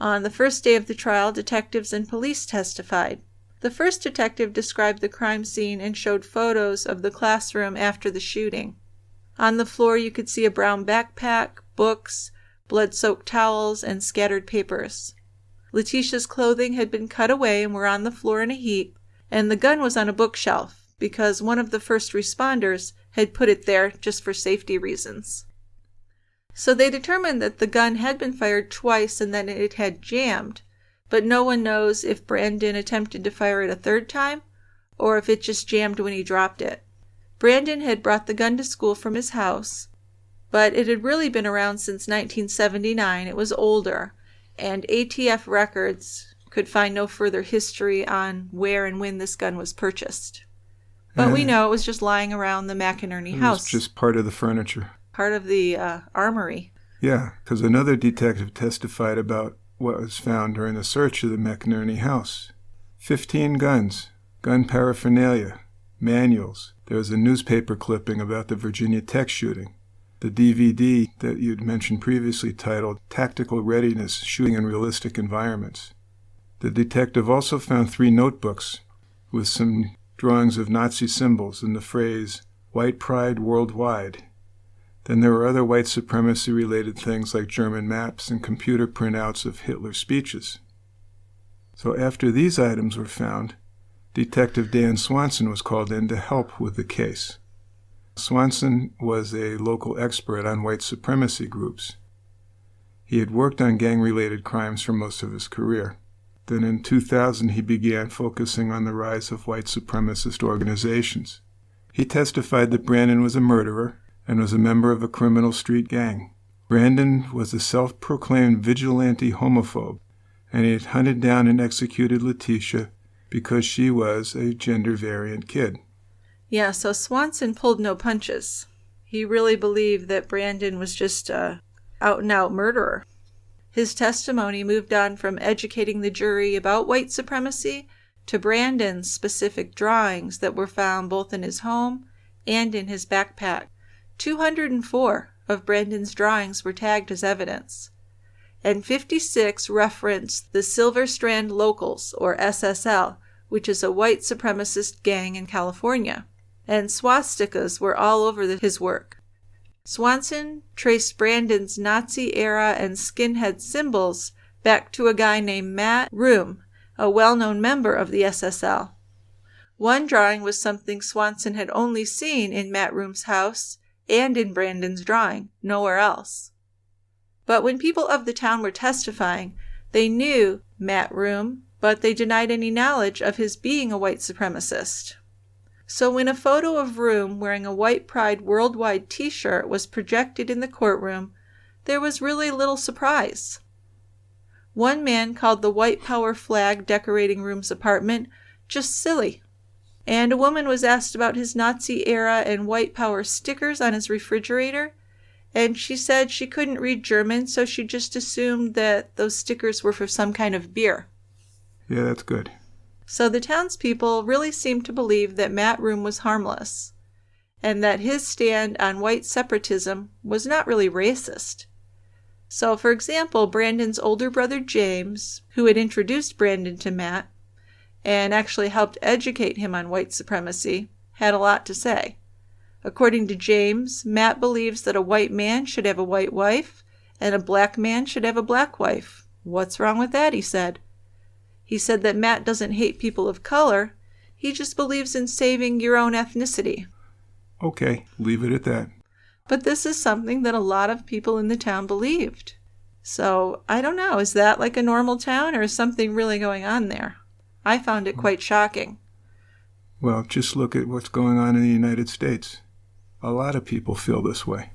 On the first day of the trial, detectives and police testified. The first detective described the crime scene and showed photos of the classroom after the shooting. On the floor you could see a brown backpack, books, blood-soaked towels, and scattered papers. Leticia's clothing had been cut away and were on the floor in a heap, and the gun was on a bookshelf because one of the first responders had put it there just for safety reasons. So they determined that the gun had been fired twice and then it had jammed, but no one knows if Brandon attempted to fire it a third time or if it just jammed when he dropped it. Brandon had brought the gun to school from his house, but it had really been around since 1979. It was older, and ATF records could find no further history on where and when this gun was purchased. But we know it was just lying around the Mcinerney house. It was just part of the furniture. Part of the armory. Yeah, because another detective testified about what was found during the search of the Mcinerney house. 15 guns, gun paraphernalia, manuals. There was a newspaper clipping about the Virginia Tech shooting. The DVD that you'd mentioned previously titled Tactical Readiness, Shooting in Realistic Environments. The detective also found 3 notebooks with some drawings of Nazi symbols and the phrase, "White Pride Worldwide." Then there were other white supremacy-related things like German maps and computer printouts of Hitler's speeches. So after these items were found, Detective Dan Swanson was called in to help with the case. Swanson was a local expert on white supremacy groups. He had worked on gang-related crimes for most of his career. Then in 2000, he began focusing on the rise of white supremacist organizations. He testified that Brandon was a murderer and was a member of a criminal street gang. Brandon was a self-proclaimed vigilante homophobe, and he had hunted down and executed Lateisha because she was a gender-variant kid. Yeah, so Swanson pulled no punches. He really believed that Brandon was just a out-and-out murderer. His testimony moved on from educating the jury about white supremacy to Brandon's specific drawings that were found both in his home and in his backpack. 204 of Brandon's drawings were tagged as evidence, and 56 referenced the Silver Strand Locals, or SSL, which is a white supremacist gang in California, and swastikas were all over his work. Swanson traced Brandon's Nazi-era and skinhead symbols back to a guy named Matt Room, a well-known member of the SSL. One drawing was something Swanson had only seen in Matt Room's house and in Brandon's drawing, nowhere else. But when people of the town were testifying, they knew Matt Room, but they denied any knowledge of his being a white supremacist. So when a photo of Room wearing a White Pride Worldwide t-shirt was projected in the courtroom, there was really little surprise. One man called the white power flag decorating Room's apartment just silly. And a woman was asked about his Nazi-era and white power stickers on his refrigerator, and she said she couldn't read German, so she just assumed that those stickers were for some kind of beer. Yeah, that's good. So the townspeople really seemed to believe that Matt Room was harmless, and that his stand on white separatism was not really racist. So, for example, Brandon's older brother James, who had introduced Brandon to Matt, and actually helped educate him on white supremacy, had a lot to say. According to James, Matt believes that a white man should have a white wife, and a black man should have a black wife. What's wrong with that, he said. He said that Matt doesn't hate people of color, he just believes in saving your own ethnicity. Okay, leave it at that. But this is something that a lot of people in the town believed. So, I don't know, is that like a normal town, or is something really going on there? I found it quite shocking. Well, just look at what's going on in the United States. A lot of people feel this way.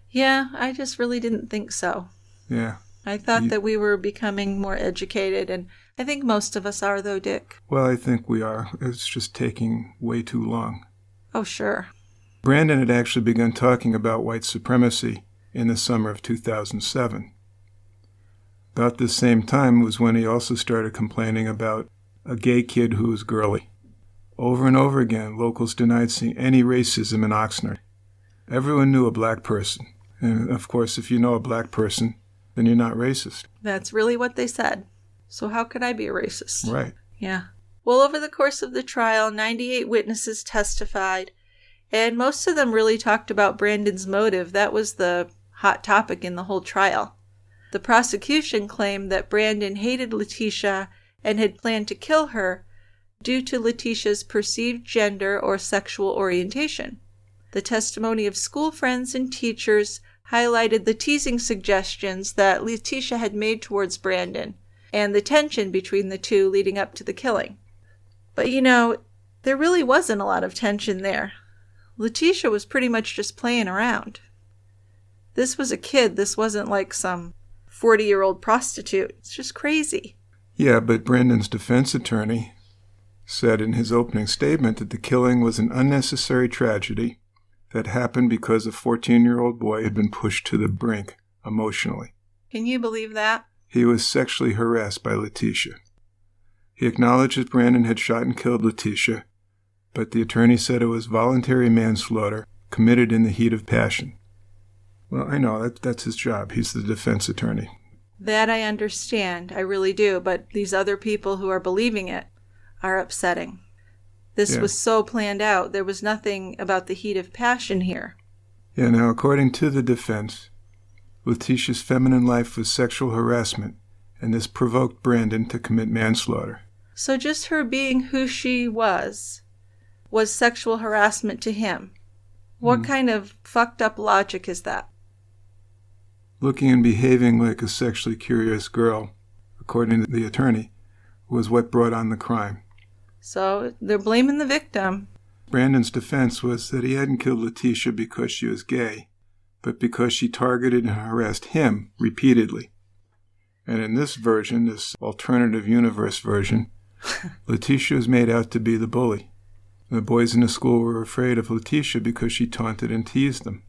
Yeah, I just really didn't think so. Yeah. I thought that we were becoming more educated, and I think most of us are, though, Dick. Well, I think we are. It's just taking way too long. Oh, sure. Brandon had actually begun talking about white supremacy in the summer of 2007. About this same time was when he also started complaining about a gay kid who was girly. Over and over again, locals denied seeing any racism in Oxnard. Everyone knew a black person. And, of course, if you know a black person, then you're not racist. That's really what they said. So how could I be a racist? Right. Yeah. Well, over the course of the trial, 98 witnesses testified, and most of them really talked about Brandon's motive. That was the hot topic in the whole trial. The prosecution claimed that Brandon hated Lateisha and had planned to kill her due to Lateisha's perceived gender or sexual orientation. The testimony of school friends and teachers highlighted the teasing suggestions that Lateisha had made towards Brandon and the tension between the two leading up to the killing. But there really wasn't a lot of tension there. Lateisha was pretty much just playing around. This was a kid. This wasn't like some 40-year-old prostitute. It's just crazy. Yeah, but Brandon's defense attorney said in his opening statement that the killing was an unnecessary tragedy that happened because a 14-year-old boy had been pushed to the brink emotionally. Can you believe that? He was sexually harassed by Lateisha. He acknowledged that Brandon had shot and killed Lateisha, but the attorney said it was voluntary manslaughter committed in the heat of passion. Well, I know, that's his job. He's the defense attorney. That I understand. I really do. But these other people who are believing it are upsetting. This was so planned out. There was nothing about the heat of passion here. Yeah, now, according to the defense, Lateisha's feminine life was sexual harassment, and this provoked Brandon to commit manslaughter. So just her being who she was sexual harassment to him. What kind of fucked up logic is that? Looking and behaving like a sexually curious girl, according to the attorney, was what brought on the crime. So they're blaming the victim. Brandon's defense was that he hadn't killed Latecia because she was gay, but because she targeted and harassed him repeatedly. And in this version, this alternative universe version, Latecia was made out to be the bully. The boys in the school were afraid of Latecia because she taunted and teased them.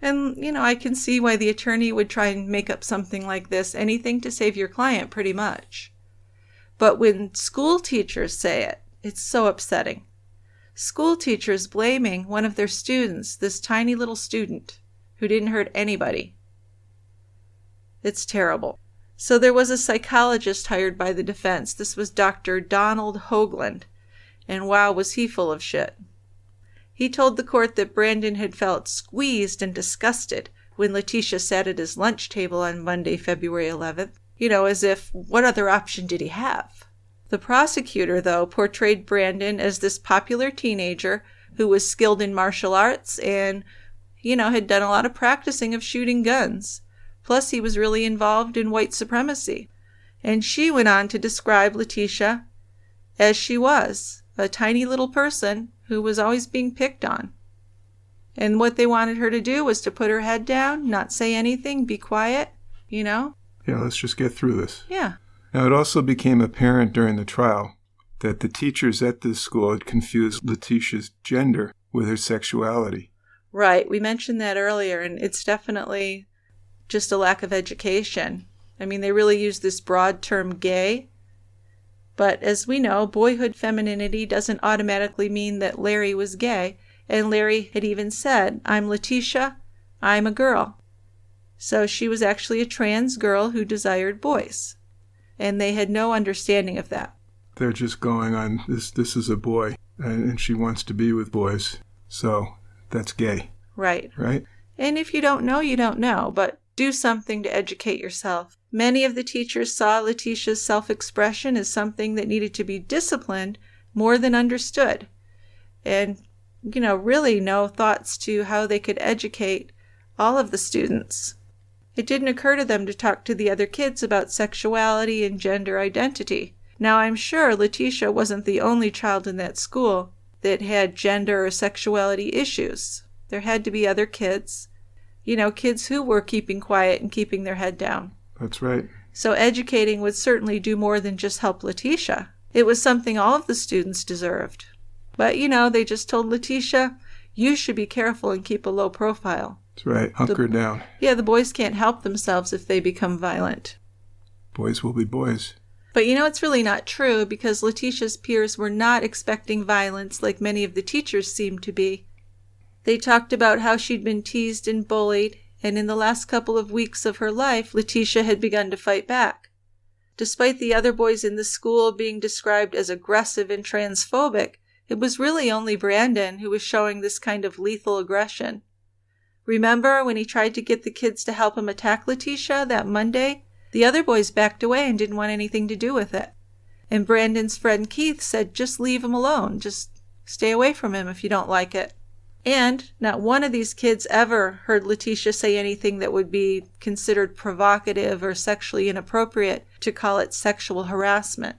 And, I can see why the attorney would try and make up something like this, anything to save your client, pretty much. But when school teachers say it, it's so upsetting. School teachers blaming one of their students, this tiny little student, who didn't hurt anybody. It's terrible. So there was a psychologist hired by the defense. This was Dr. Donald Hoagland. And wow, was he full of shit. He told the court that Brandon had felt squeezed and disgusted when Latecia sat at his lunch table on Monday, February 11th. As if, what other option did he have? The prosecutor, though, portrayed Brandon as this popular teenager who was skilled in martial arts and, had done a lot of practicing of shooting guns. Plus, he was really involved in white supremacy. And she went on to describe Latecia as she was, a tiny little person who was always being picked on. And what they wanted her to do was to put her head down, not say anything, be quiet, Yeah, let's just get through this. Yeah. Now, it also became apparent during the trial that the teachers at this school had confused Laticia's gender with her sexuality. Right. We mentioned that earlier, and it's definitely just a lack of education. They really use this broad term gay. But as we know, boyhood femininity doesn't automatically mean that Larry was gay. And Larry had even said, I'm Latecia, I'm a girl. So she was actually a trans girl who desired boys. And they had no understanding of that. They're just going on, this is a boy, and she wants to be with boys. So that's gay. Right. Right? And if you don't know, you don't know. But do something to educate yourself. Many of the teachers saw Laticia's self-expression as something that needed to be disciplined more than understood. And, really no thoughts to how they could educate all of the students. It didn't occur to them to talk to the other kids about sexuality and gender identity. Now, I'm sure Latecia wasn't the only child in that school that had gender or sexuality issues. There had to be other kids. Kids who were keeping quiet and keeping their head down. That's right. So educating would certainly do more than just help Latecia. It was something all of the students deserved. But, they just told Latecia, you should be careful and keep a low profile. That's right. Hunker down. Yeah, the boys can't help themselves if they become violent. Boys will be boys. But it's really not true because Laticia's peers were not expecting violence like many of the teachers seemed to be. They talked about how she'd been teased and bullied, and in the last couple of weeks of her life, Latecia had begun to fight back. Despite the other boys in the school being described as aggressive and transphobic, it was really only Brandon who was showing this kind of lethal aggression. Remember when he tried to get the kids to help him attack Latecia that Monday? The other boys backed away and didn't want anything to do with it. And Brandon's friend Keith said, just leave him alone. Just stay away from him if you don't like it. And not one of these kids ever heard Latecia say anything that would be considered provocative or sexually inappropriate to call it sexual harassment.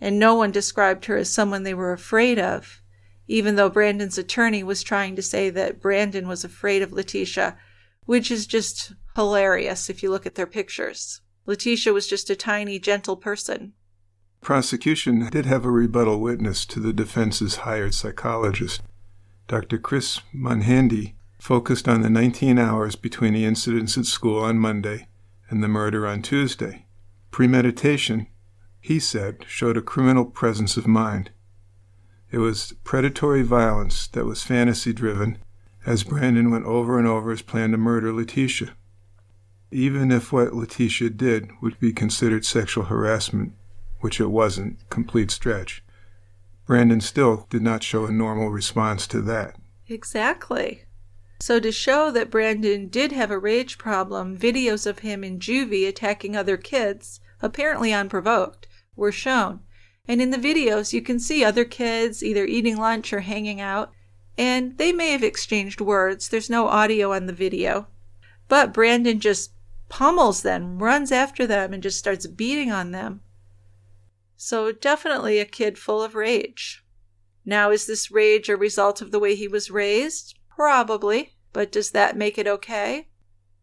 And no one described her as someone they were afraid of, even though Brandon's attorney was trying to say that Brandon was afraid of Latecia, which is just hilarious if you look at their pictures. Latecia was just a tiny, gentle person. Prosecution did have a rebuttal witness to the defense's hired psychologist. Dr. Chris Mcinerney focused on the 19 hours between the incidents at school on Monday and the murder on Tuesday. Premeditation, he said, showed a criminal presence of mind. It was predatory violence that was fantasy-driven, as Brandon went over and over his plan to murder Latecia. Even if what Latecia did would be considered sexual harassment, which it wasn't, complete stretch, Brandon still did not show a normal response to that. Exactly. So to show that Brandon did have a rage problem, videos of him in juvie attacking other kids, apparently unprovoked, were shown. And in the videos, you can see other kids either eating lunch or hanging out, and they may have exchanged words. There's no audio on the video. But Brandon just pummels them, runs after them, and just starts beating on them. So definitely a kid full of rage. Now, is this rage a result of the way he was raised? Probably. But does that make it okay?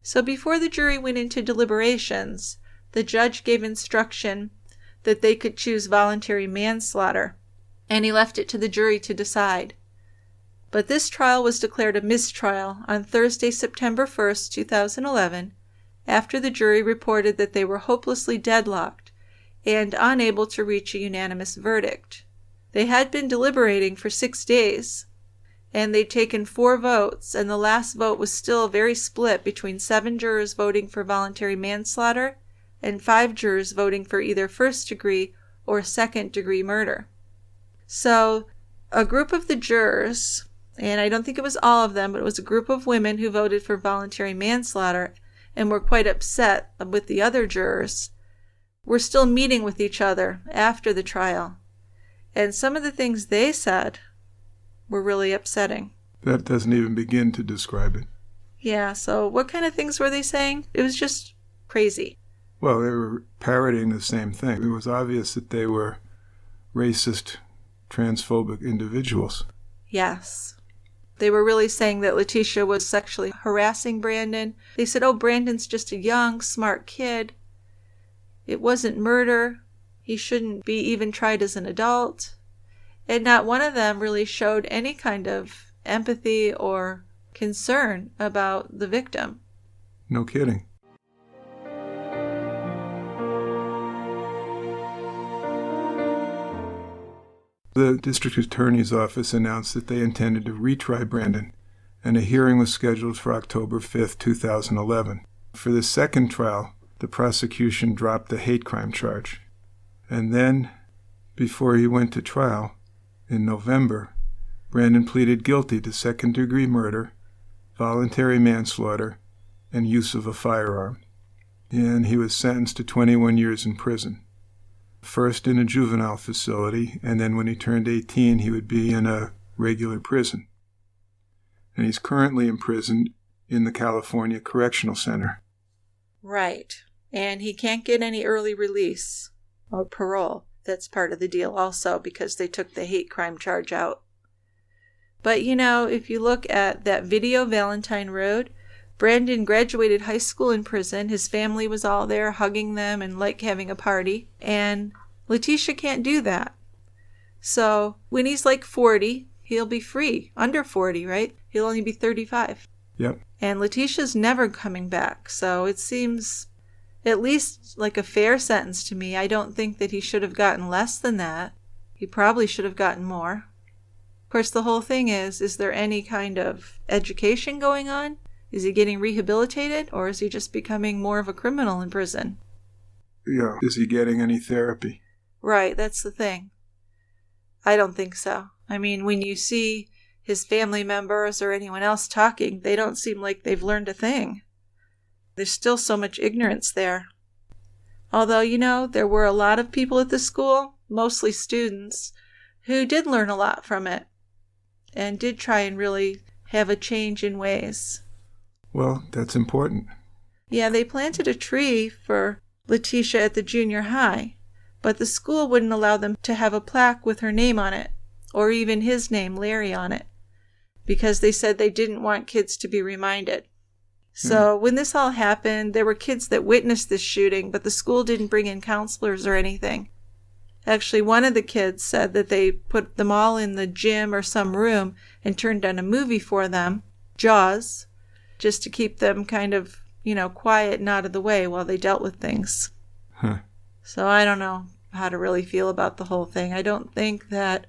So before the jury went into deliberations, the judge gave instruction that they could choose voluntary manslaughter, and he left it to the jury to decide. But this trial was declared a mistrial on Thursday, September 1st, 2011, after the jury reported that they were hopelessly deadlocked and unable to reach a unanimous verdict. They had been deliberating for 6 days, and they'd taken 4 votes, and the last vote was still very split between 7 jurors voting for voluntary manslaughter and 5 jurors voting for either first-degree or second-degree murder. So a group of the jurors, and I don't think it was all of them, but it was a group of women who voted for voluntary manslaughter and were quite upset with the other jurors, were still meeting with each other after the trial. And some of the things they said were really upsetting. That doesn't even begin to describe it. Yeah, so what kind of things were they saying? It was just crazy. Well, they were parroting the same thing. It was obvious that they were racist, transphobic individuals. Yes. They were really saying that Lateisha was sexually harassing Brandon. They said, oh, Brandon's just a young, smart kid. It wasn't murder. He shouldn't be even tried as an adult. And not one of them really showed any kind of empathy or concern about the victim. No kidding. The district attorney's office announced that they intended to retry Brandon, and a hearing was scheduled for October 5th, 2011. For the second trial, the prosecution dropped the hate crime charge. And then, before he went to trial, in November, Brandon pleaded guilty to second-degree murder, voluntary manslaughter, and use of a firearm. And he was sentenced to 21 years in prison. First in a juvenile facility, and then when he turned 18, he would be in a regular prison. And he's currently imprisoned in the California Correctional Center. Right. And he can't get any early release or parole. That's part of the deal also, because they took the hate crime charge out. But you know, if you look at that video, Valentine Road, Brandon graduated high school in prison. His family was all there hugging them and like having a party. And Lateisha can't do that. So when he's like 40, he'll be free. Under 40, right? He'll only be 35. Yep. And Letitia's never coming back. So it seems at least like a fair sentence to me. I don't think that he should have gotten less than that. He probably should have gotten more. Of course, the whole thing is there any kind of education going on? Is he getting rehabilitated, or is he just becoming more of a criminal in prison? Yeah. Is he getting any therapy? Right, that's the thing. I don't think so. I mean, when you see his family members or anyone else talking, they don't seem like they've learned a thing. There's still so much ignorance there. Although, you know, there were a lot of people at the school, mostly students, who did learn a lot from it and did try and really have a change in ways. Well, that's important. Yeah, they planted a tree for Lateisha at the junior high, but the school wouldn't allow them to have a plaque with her name on it, or even his name, Larry, on it, because they said they didn't want kids to be reminded. So when this all happened, there were kids that witnessed this shooting, but the school didn't bring in counselors or anything. Actually, one of the kids said that they put them all in the gym or some room and turned on a movie for them, Jaws, just to keep them kind of, you know, quiet and out of the way while they dealt with things. Huh. So I don't know how to really feel about the whole thing. I don't think that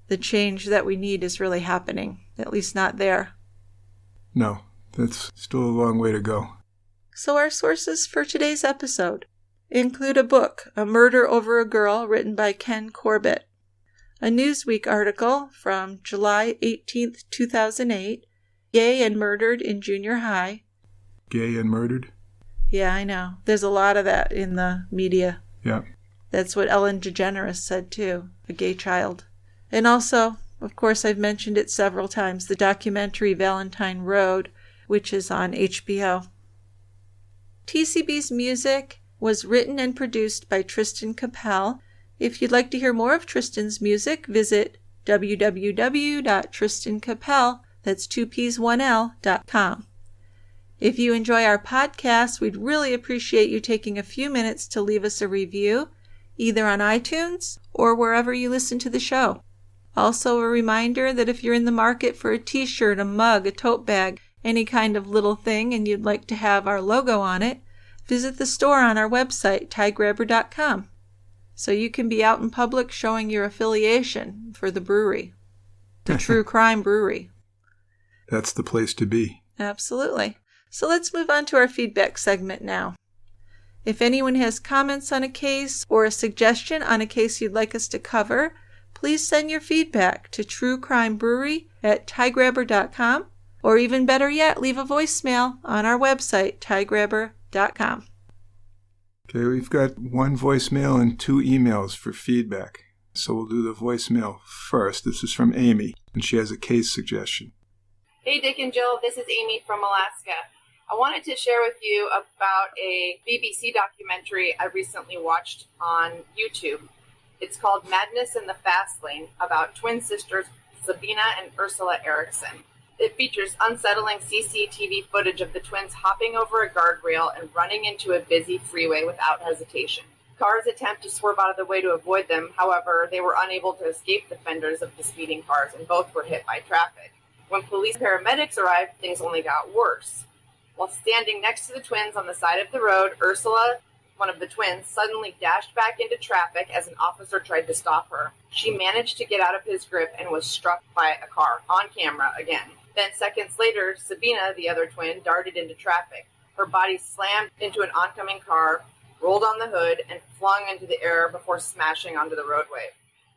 the change that we need is really happening, at least not there. No, that's still a long way to go. So our sources for today's episode include a book, A Murder Over a Girl, written by Ken Corbett, a Newsweek article from July 18th, 2008, Gay and Murdered in Junior High. Gay and murdered? Yeah, I know. There's a lot of that in the media. Yeah. That's what Ellen DeGeneres said too, a gay child. And also, of course, I've mentioned it several times, the documentary Valentine Road, which is on HBO. TCB's music was written and produced by Tristan Capel. If you'd like to hear more of Tristan's music, visit www.tristancapel, that's 2Ps1L.com. If you enjoy our podcast, we'd really appreciate you taking a few minutes to leave us a review, either on iTunes or wherever you listen to the show. Also, a reminder that if you're in the market for a t-shirt, a mug, a tote bag, any kind of little thing, and you'd like to have our logo on it, visit the store on our website, tiegrabber.com. So you can be out in public showing your affiliation for the brewery, the True Crime Brewery. That's the place to be. Absolutely. So let's move on to our feedback segment now. If anyone has comments on a case or a suggestion on a case you'd like us to cover, please send your feedback to truecrimebrewery@tiegrabber.com, or even better yet, leave a voicemail on our website, tiegrabber.com. Okay, we've got one voicemail and 2 emails for feedback. So we'll do the voicemail first. This is from Amy, and she has a case suggestion. Hey, Dick and Jill, this is Amy from Alaska. I wanted to share with you about a BBC documentary I recently watched on YouTube. It's called Madness in the Fast Lane, about twin sisters Sabina and Ursula Eriksson. It features unsettling CCTV footage of the twins hopping over a guardrail and running into a busy freeway without hesitation. Cars attempt to swerve out of the way to avoid them. However, they were unable to escape the fenders of the speeding cars, and both were hit by traffic. When police paramedics arrived, things only got worse. While standing next to the twins on the side of the road, Ursula, one of the twins, suddenly dashed back into traffic as an officer tried to stop her. She managed to get out of his grip and was struck by a car, on camera again. Then seconds later, Sabina, the other twin, darted into traffic. Her body slammed into an oncoming car, rolled on the hood, and flung into the air before smashing onto the roadway.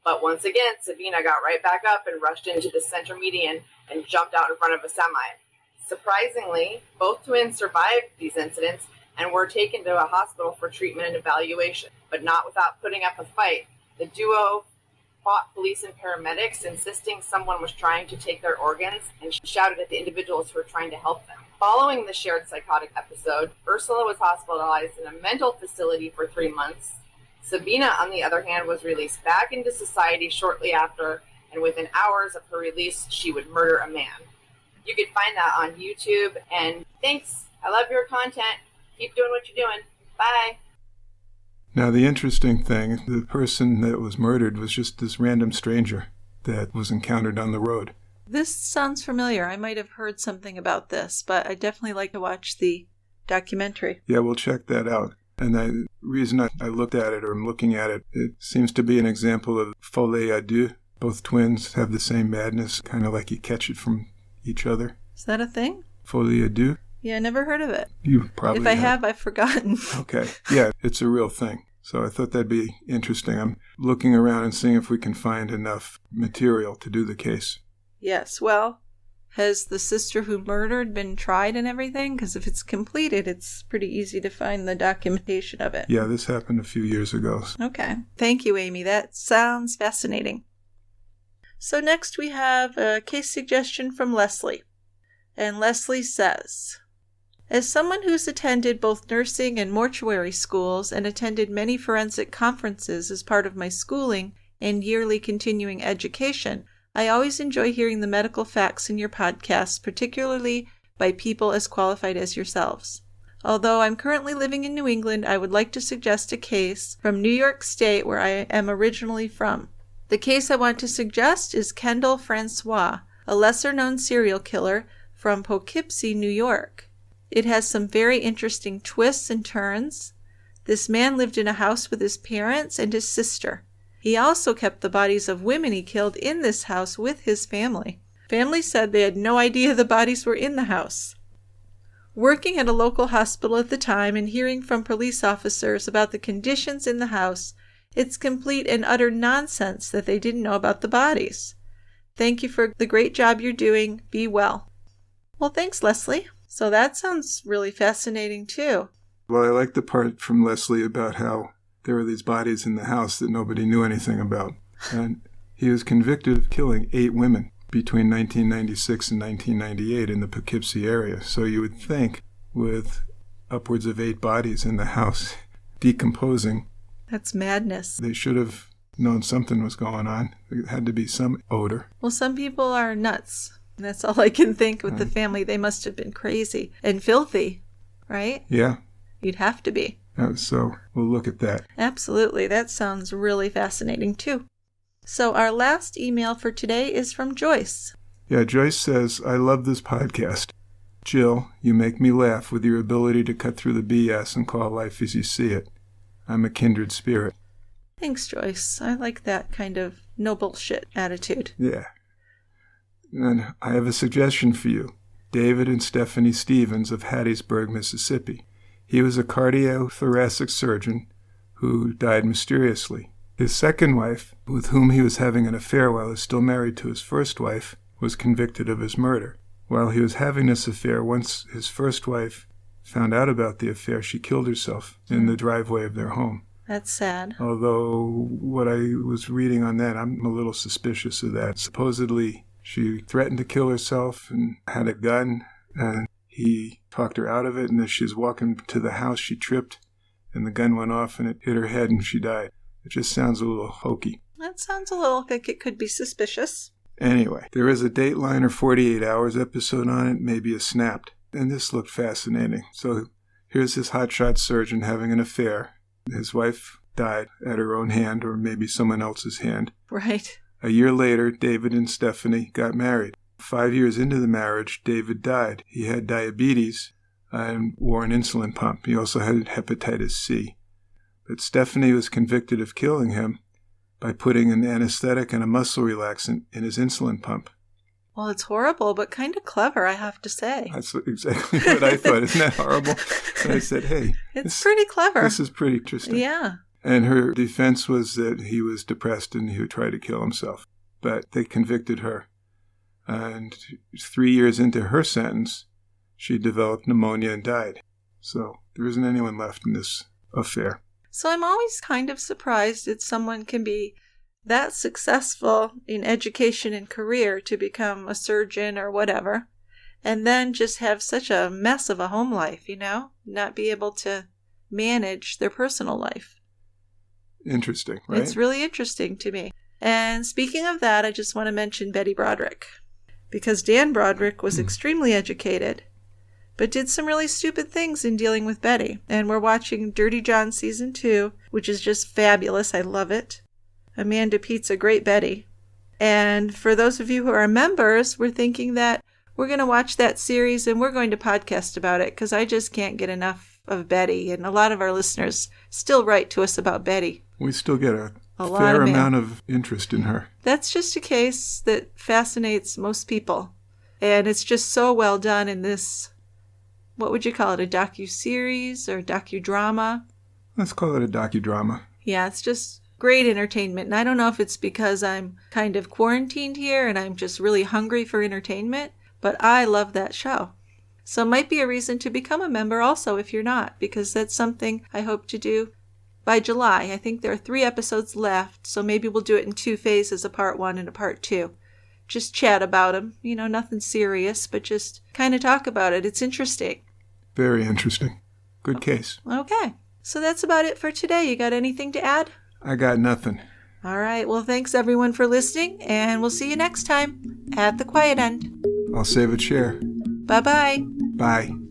But once again, Sabina got right back up and rushed into the center median and jumped out in front of a semi. Surprisingly, both twins survived these incidents and were taken to a hospital for treatment and evaluation, but not without putting up a fight. The duo fought police and paramedics, insisting someone was trying to take their organs, and shouted at the individuals who were trying to help them. Following the shared psychotic episode, Ursula was hospitalized in a mental facility for 3 months. Sabina, on the other hand, was released back into society shortly after, and within hours of her release, she would murder a man. You can find that on YouTube, and thanks. I love your content. Keep doing what you're doing. Bye. Now, the interesting thing, the person that was murdered was just this random stranger that was encountered on the road. This sounds familiar. I might have heard something about this, but I'd definitely like to watch the documentary. Yeah, we'll check that out. And the reason I looked at it, or I'm looking at it, it seems to be an example of folie à deux. Both twins have the same madness, kind of like you catch it from each other. Is that a thing? Folie à deux? Yeah, I never heard of it. You probably If I have, I've forgotten. Okay. Yeah, it's a real thing. So I thought that'd be interesting. I'm looking around and seeing if we can find enough material to do the case. Yes, well, has the sister who murdered been tried and everything? Because if it's completed, it's pretty easy to find the documentation of it. Yeah, this happened a few years ago. Okay. Thank you, Amy. That sounds fascinating. So next we have a case suggestion from Leslie. And Leslie says, as someone who's attended both nursing and mortuary schools and attended many forensic conferences as part of my schooling and yearly continuing education, I always enjoy hearing the medical facts in your podcasts, particularly by people as qualified as yourselves. Although I'm currently living in New England, I would like to suggest a case from New York State, where I am originally from. The case I want to suggest is Kendall Francois, a lesser-known serial killer from Poughkeepsie, New York. It has some very interesting twists and turns. This man lived in a house with his parents and his sister. He also kept the bodies of women he killed in this house with his family. Family said they had no idea the bodies were in the house. Working at a local hospital at the time and hearing from police officers about the conditions in the house, it's complete and utter nonsense that they didn't know about the bodies. Thank you for the great job you're doing. Be well. Well, thanks, Leslie. So that sounds really fascinating, too. Well, I like the part from Leslie about how there were these bodies in the house that nobody knew anything about. And he was convicted of killing 8 women between 1996 and 1998 in the Poughkeepsie area. So you would think with upwards of 8 bodies in the house decomposing. That's madness. They should have known something was going on. There had to be some odor. Well, some people are nuts. That's all I can think with the family. They must have been crazy and filthy, right? Yeah. You'd have to be. So we'll look at that. Absolutely. That sounds really fascinating, too. So our last email for today is from Joyce. Yeah, Joyce says, I love this podcast. Jill, you make me laugh with your ability to cut through the BS and call life as you see it. I'm a kindred spirit. Thanks, Joyce. I like that kind of no bullshit attitude. Yeah. And I have a suggestion for you. David and Stephanie Stevens of Hattiesburg, Mississippi. He was a cardiothoracic surgeon who died mysteriously. His second wife, with whom he was having an affair while he was still married to his first wife, was convicted of his murder. While he was having this affair, once his first wife found out about the affair, she killed herself in the driveway of their home. That's sad. Although what I was reading on that, I'm a little suspicious of that. Supposedly, she threatened to kill herself and had a gun, and he talked her out of it, and as she was walking to the house, she tripped, and the gun went off, and it hit her head, and she died. It just sounds a little hokey. That sounds a little like it could be suspicious. Anyway, there is a Dateline or 48 Hours episode on it, maybe a Snapped, and this looked fascinating. So here's this hotshot surgeon having an affair. His wife died at her own hand, or maybe someone else's hand. Right. A year later, David and Stephanie got married. 5 years into the marriage, David died. He had diabetes and wore an insulin pump. He also had hepatitis C. But Stephanie was convicted of killing him by putting an anesthetic and a muscle relaxant in his insulin pump. Well, it's horrible, but kind of clever, I have to say. That's exactly what I thought. Isn't that horrible? And I said, hey. It's pretty clever. This is pretty interesting. Yeah. And her defense was that he was depressed and he would try to kill himself. But they convicted her. And 3 years into her sentence, she developed pneumonia and died. So there isn't anyone left in this affair. So I'm always kind of surprised that someone can be that successful in education and career to become a surgeon or whatever, and then just have such a mess of a home life, not be able to manage their personal life. Interesting, right? It's really interesting to me. And speaking of that, I just want to mention Betty Broderick, because Dan Broderick was extremely educated, but did some really stupid things in dealing with Betty. And we're watching Dirty John Season 2, which is just fabulous. I love it. Amanda Peet's a great Betty. And for those of you who are members, we're thinking that we're going to watch that series and we're going to podcast about it, because I just can't get enough of Betty. And a lot of our listeners still write to us about Betty. We still get a fair amount of interest in her. That's just a case that fascinates most people. And it's just so well done in this, what would you call it, a docu-series or docudrama? Let's call it a docudrama. Yeah, it's just great entertainment. And I don't know if it's because I'm kind of quarantined here and I'm just really hungry for entertainment, but I love that show. So it might be a reason to become a member also if you're not, because that's something I hope to do by July. I think there are 3 episodes left, so maybe we'll do it in 2 phases, a part 1 and a part 2. Just chat about them, nothing serious, but just kind of talk about it. It's interesting. Very interesting. Good case. Okay. So that's about it for today. You got anything to add? I got nothing. All right. Well, thanks everyone for listening, and we'll see you next time at the Quiet End. I'll save a chair. Bye-bye. Bye.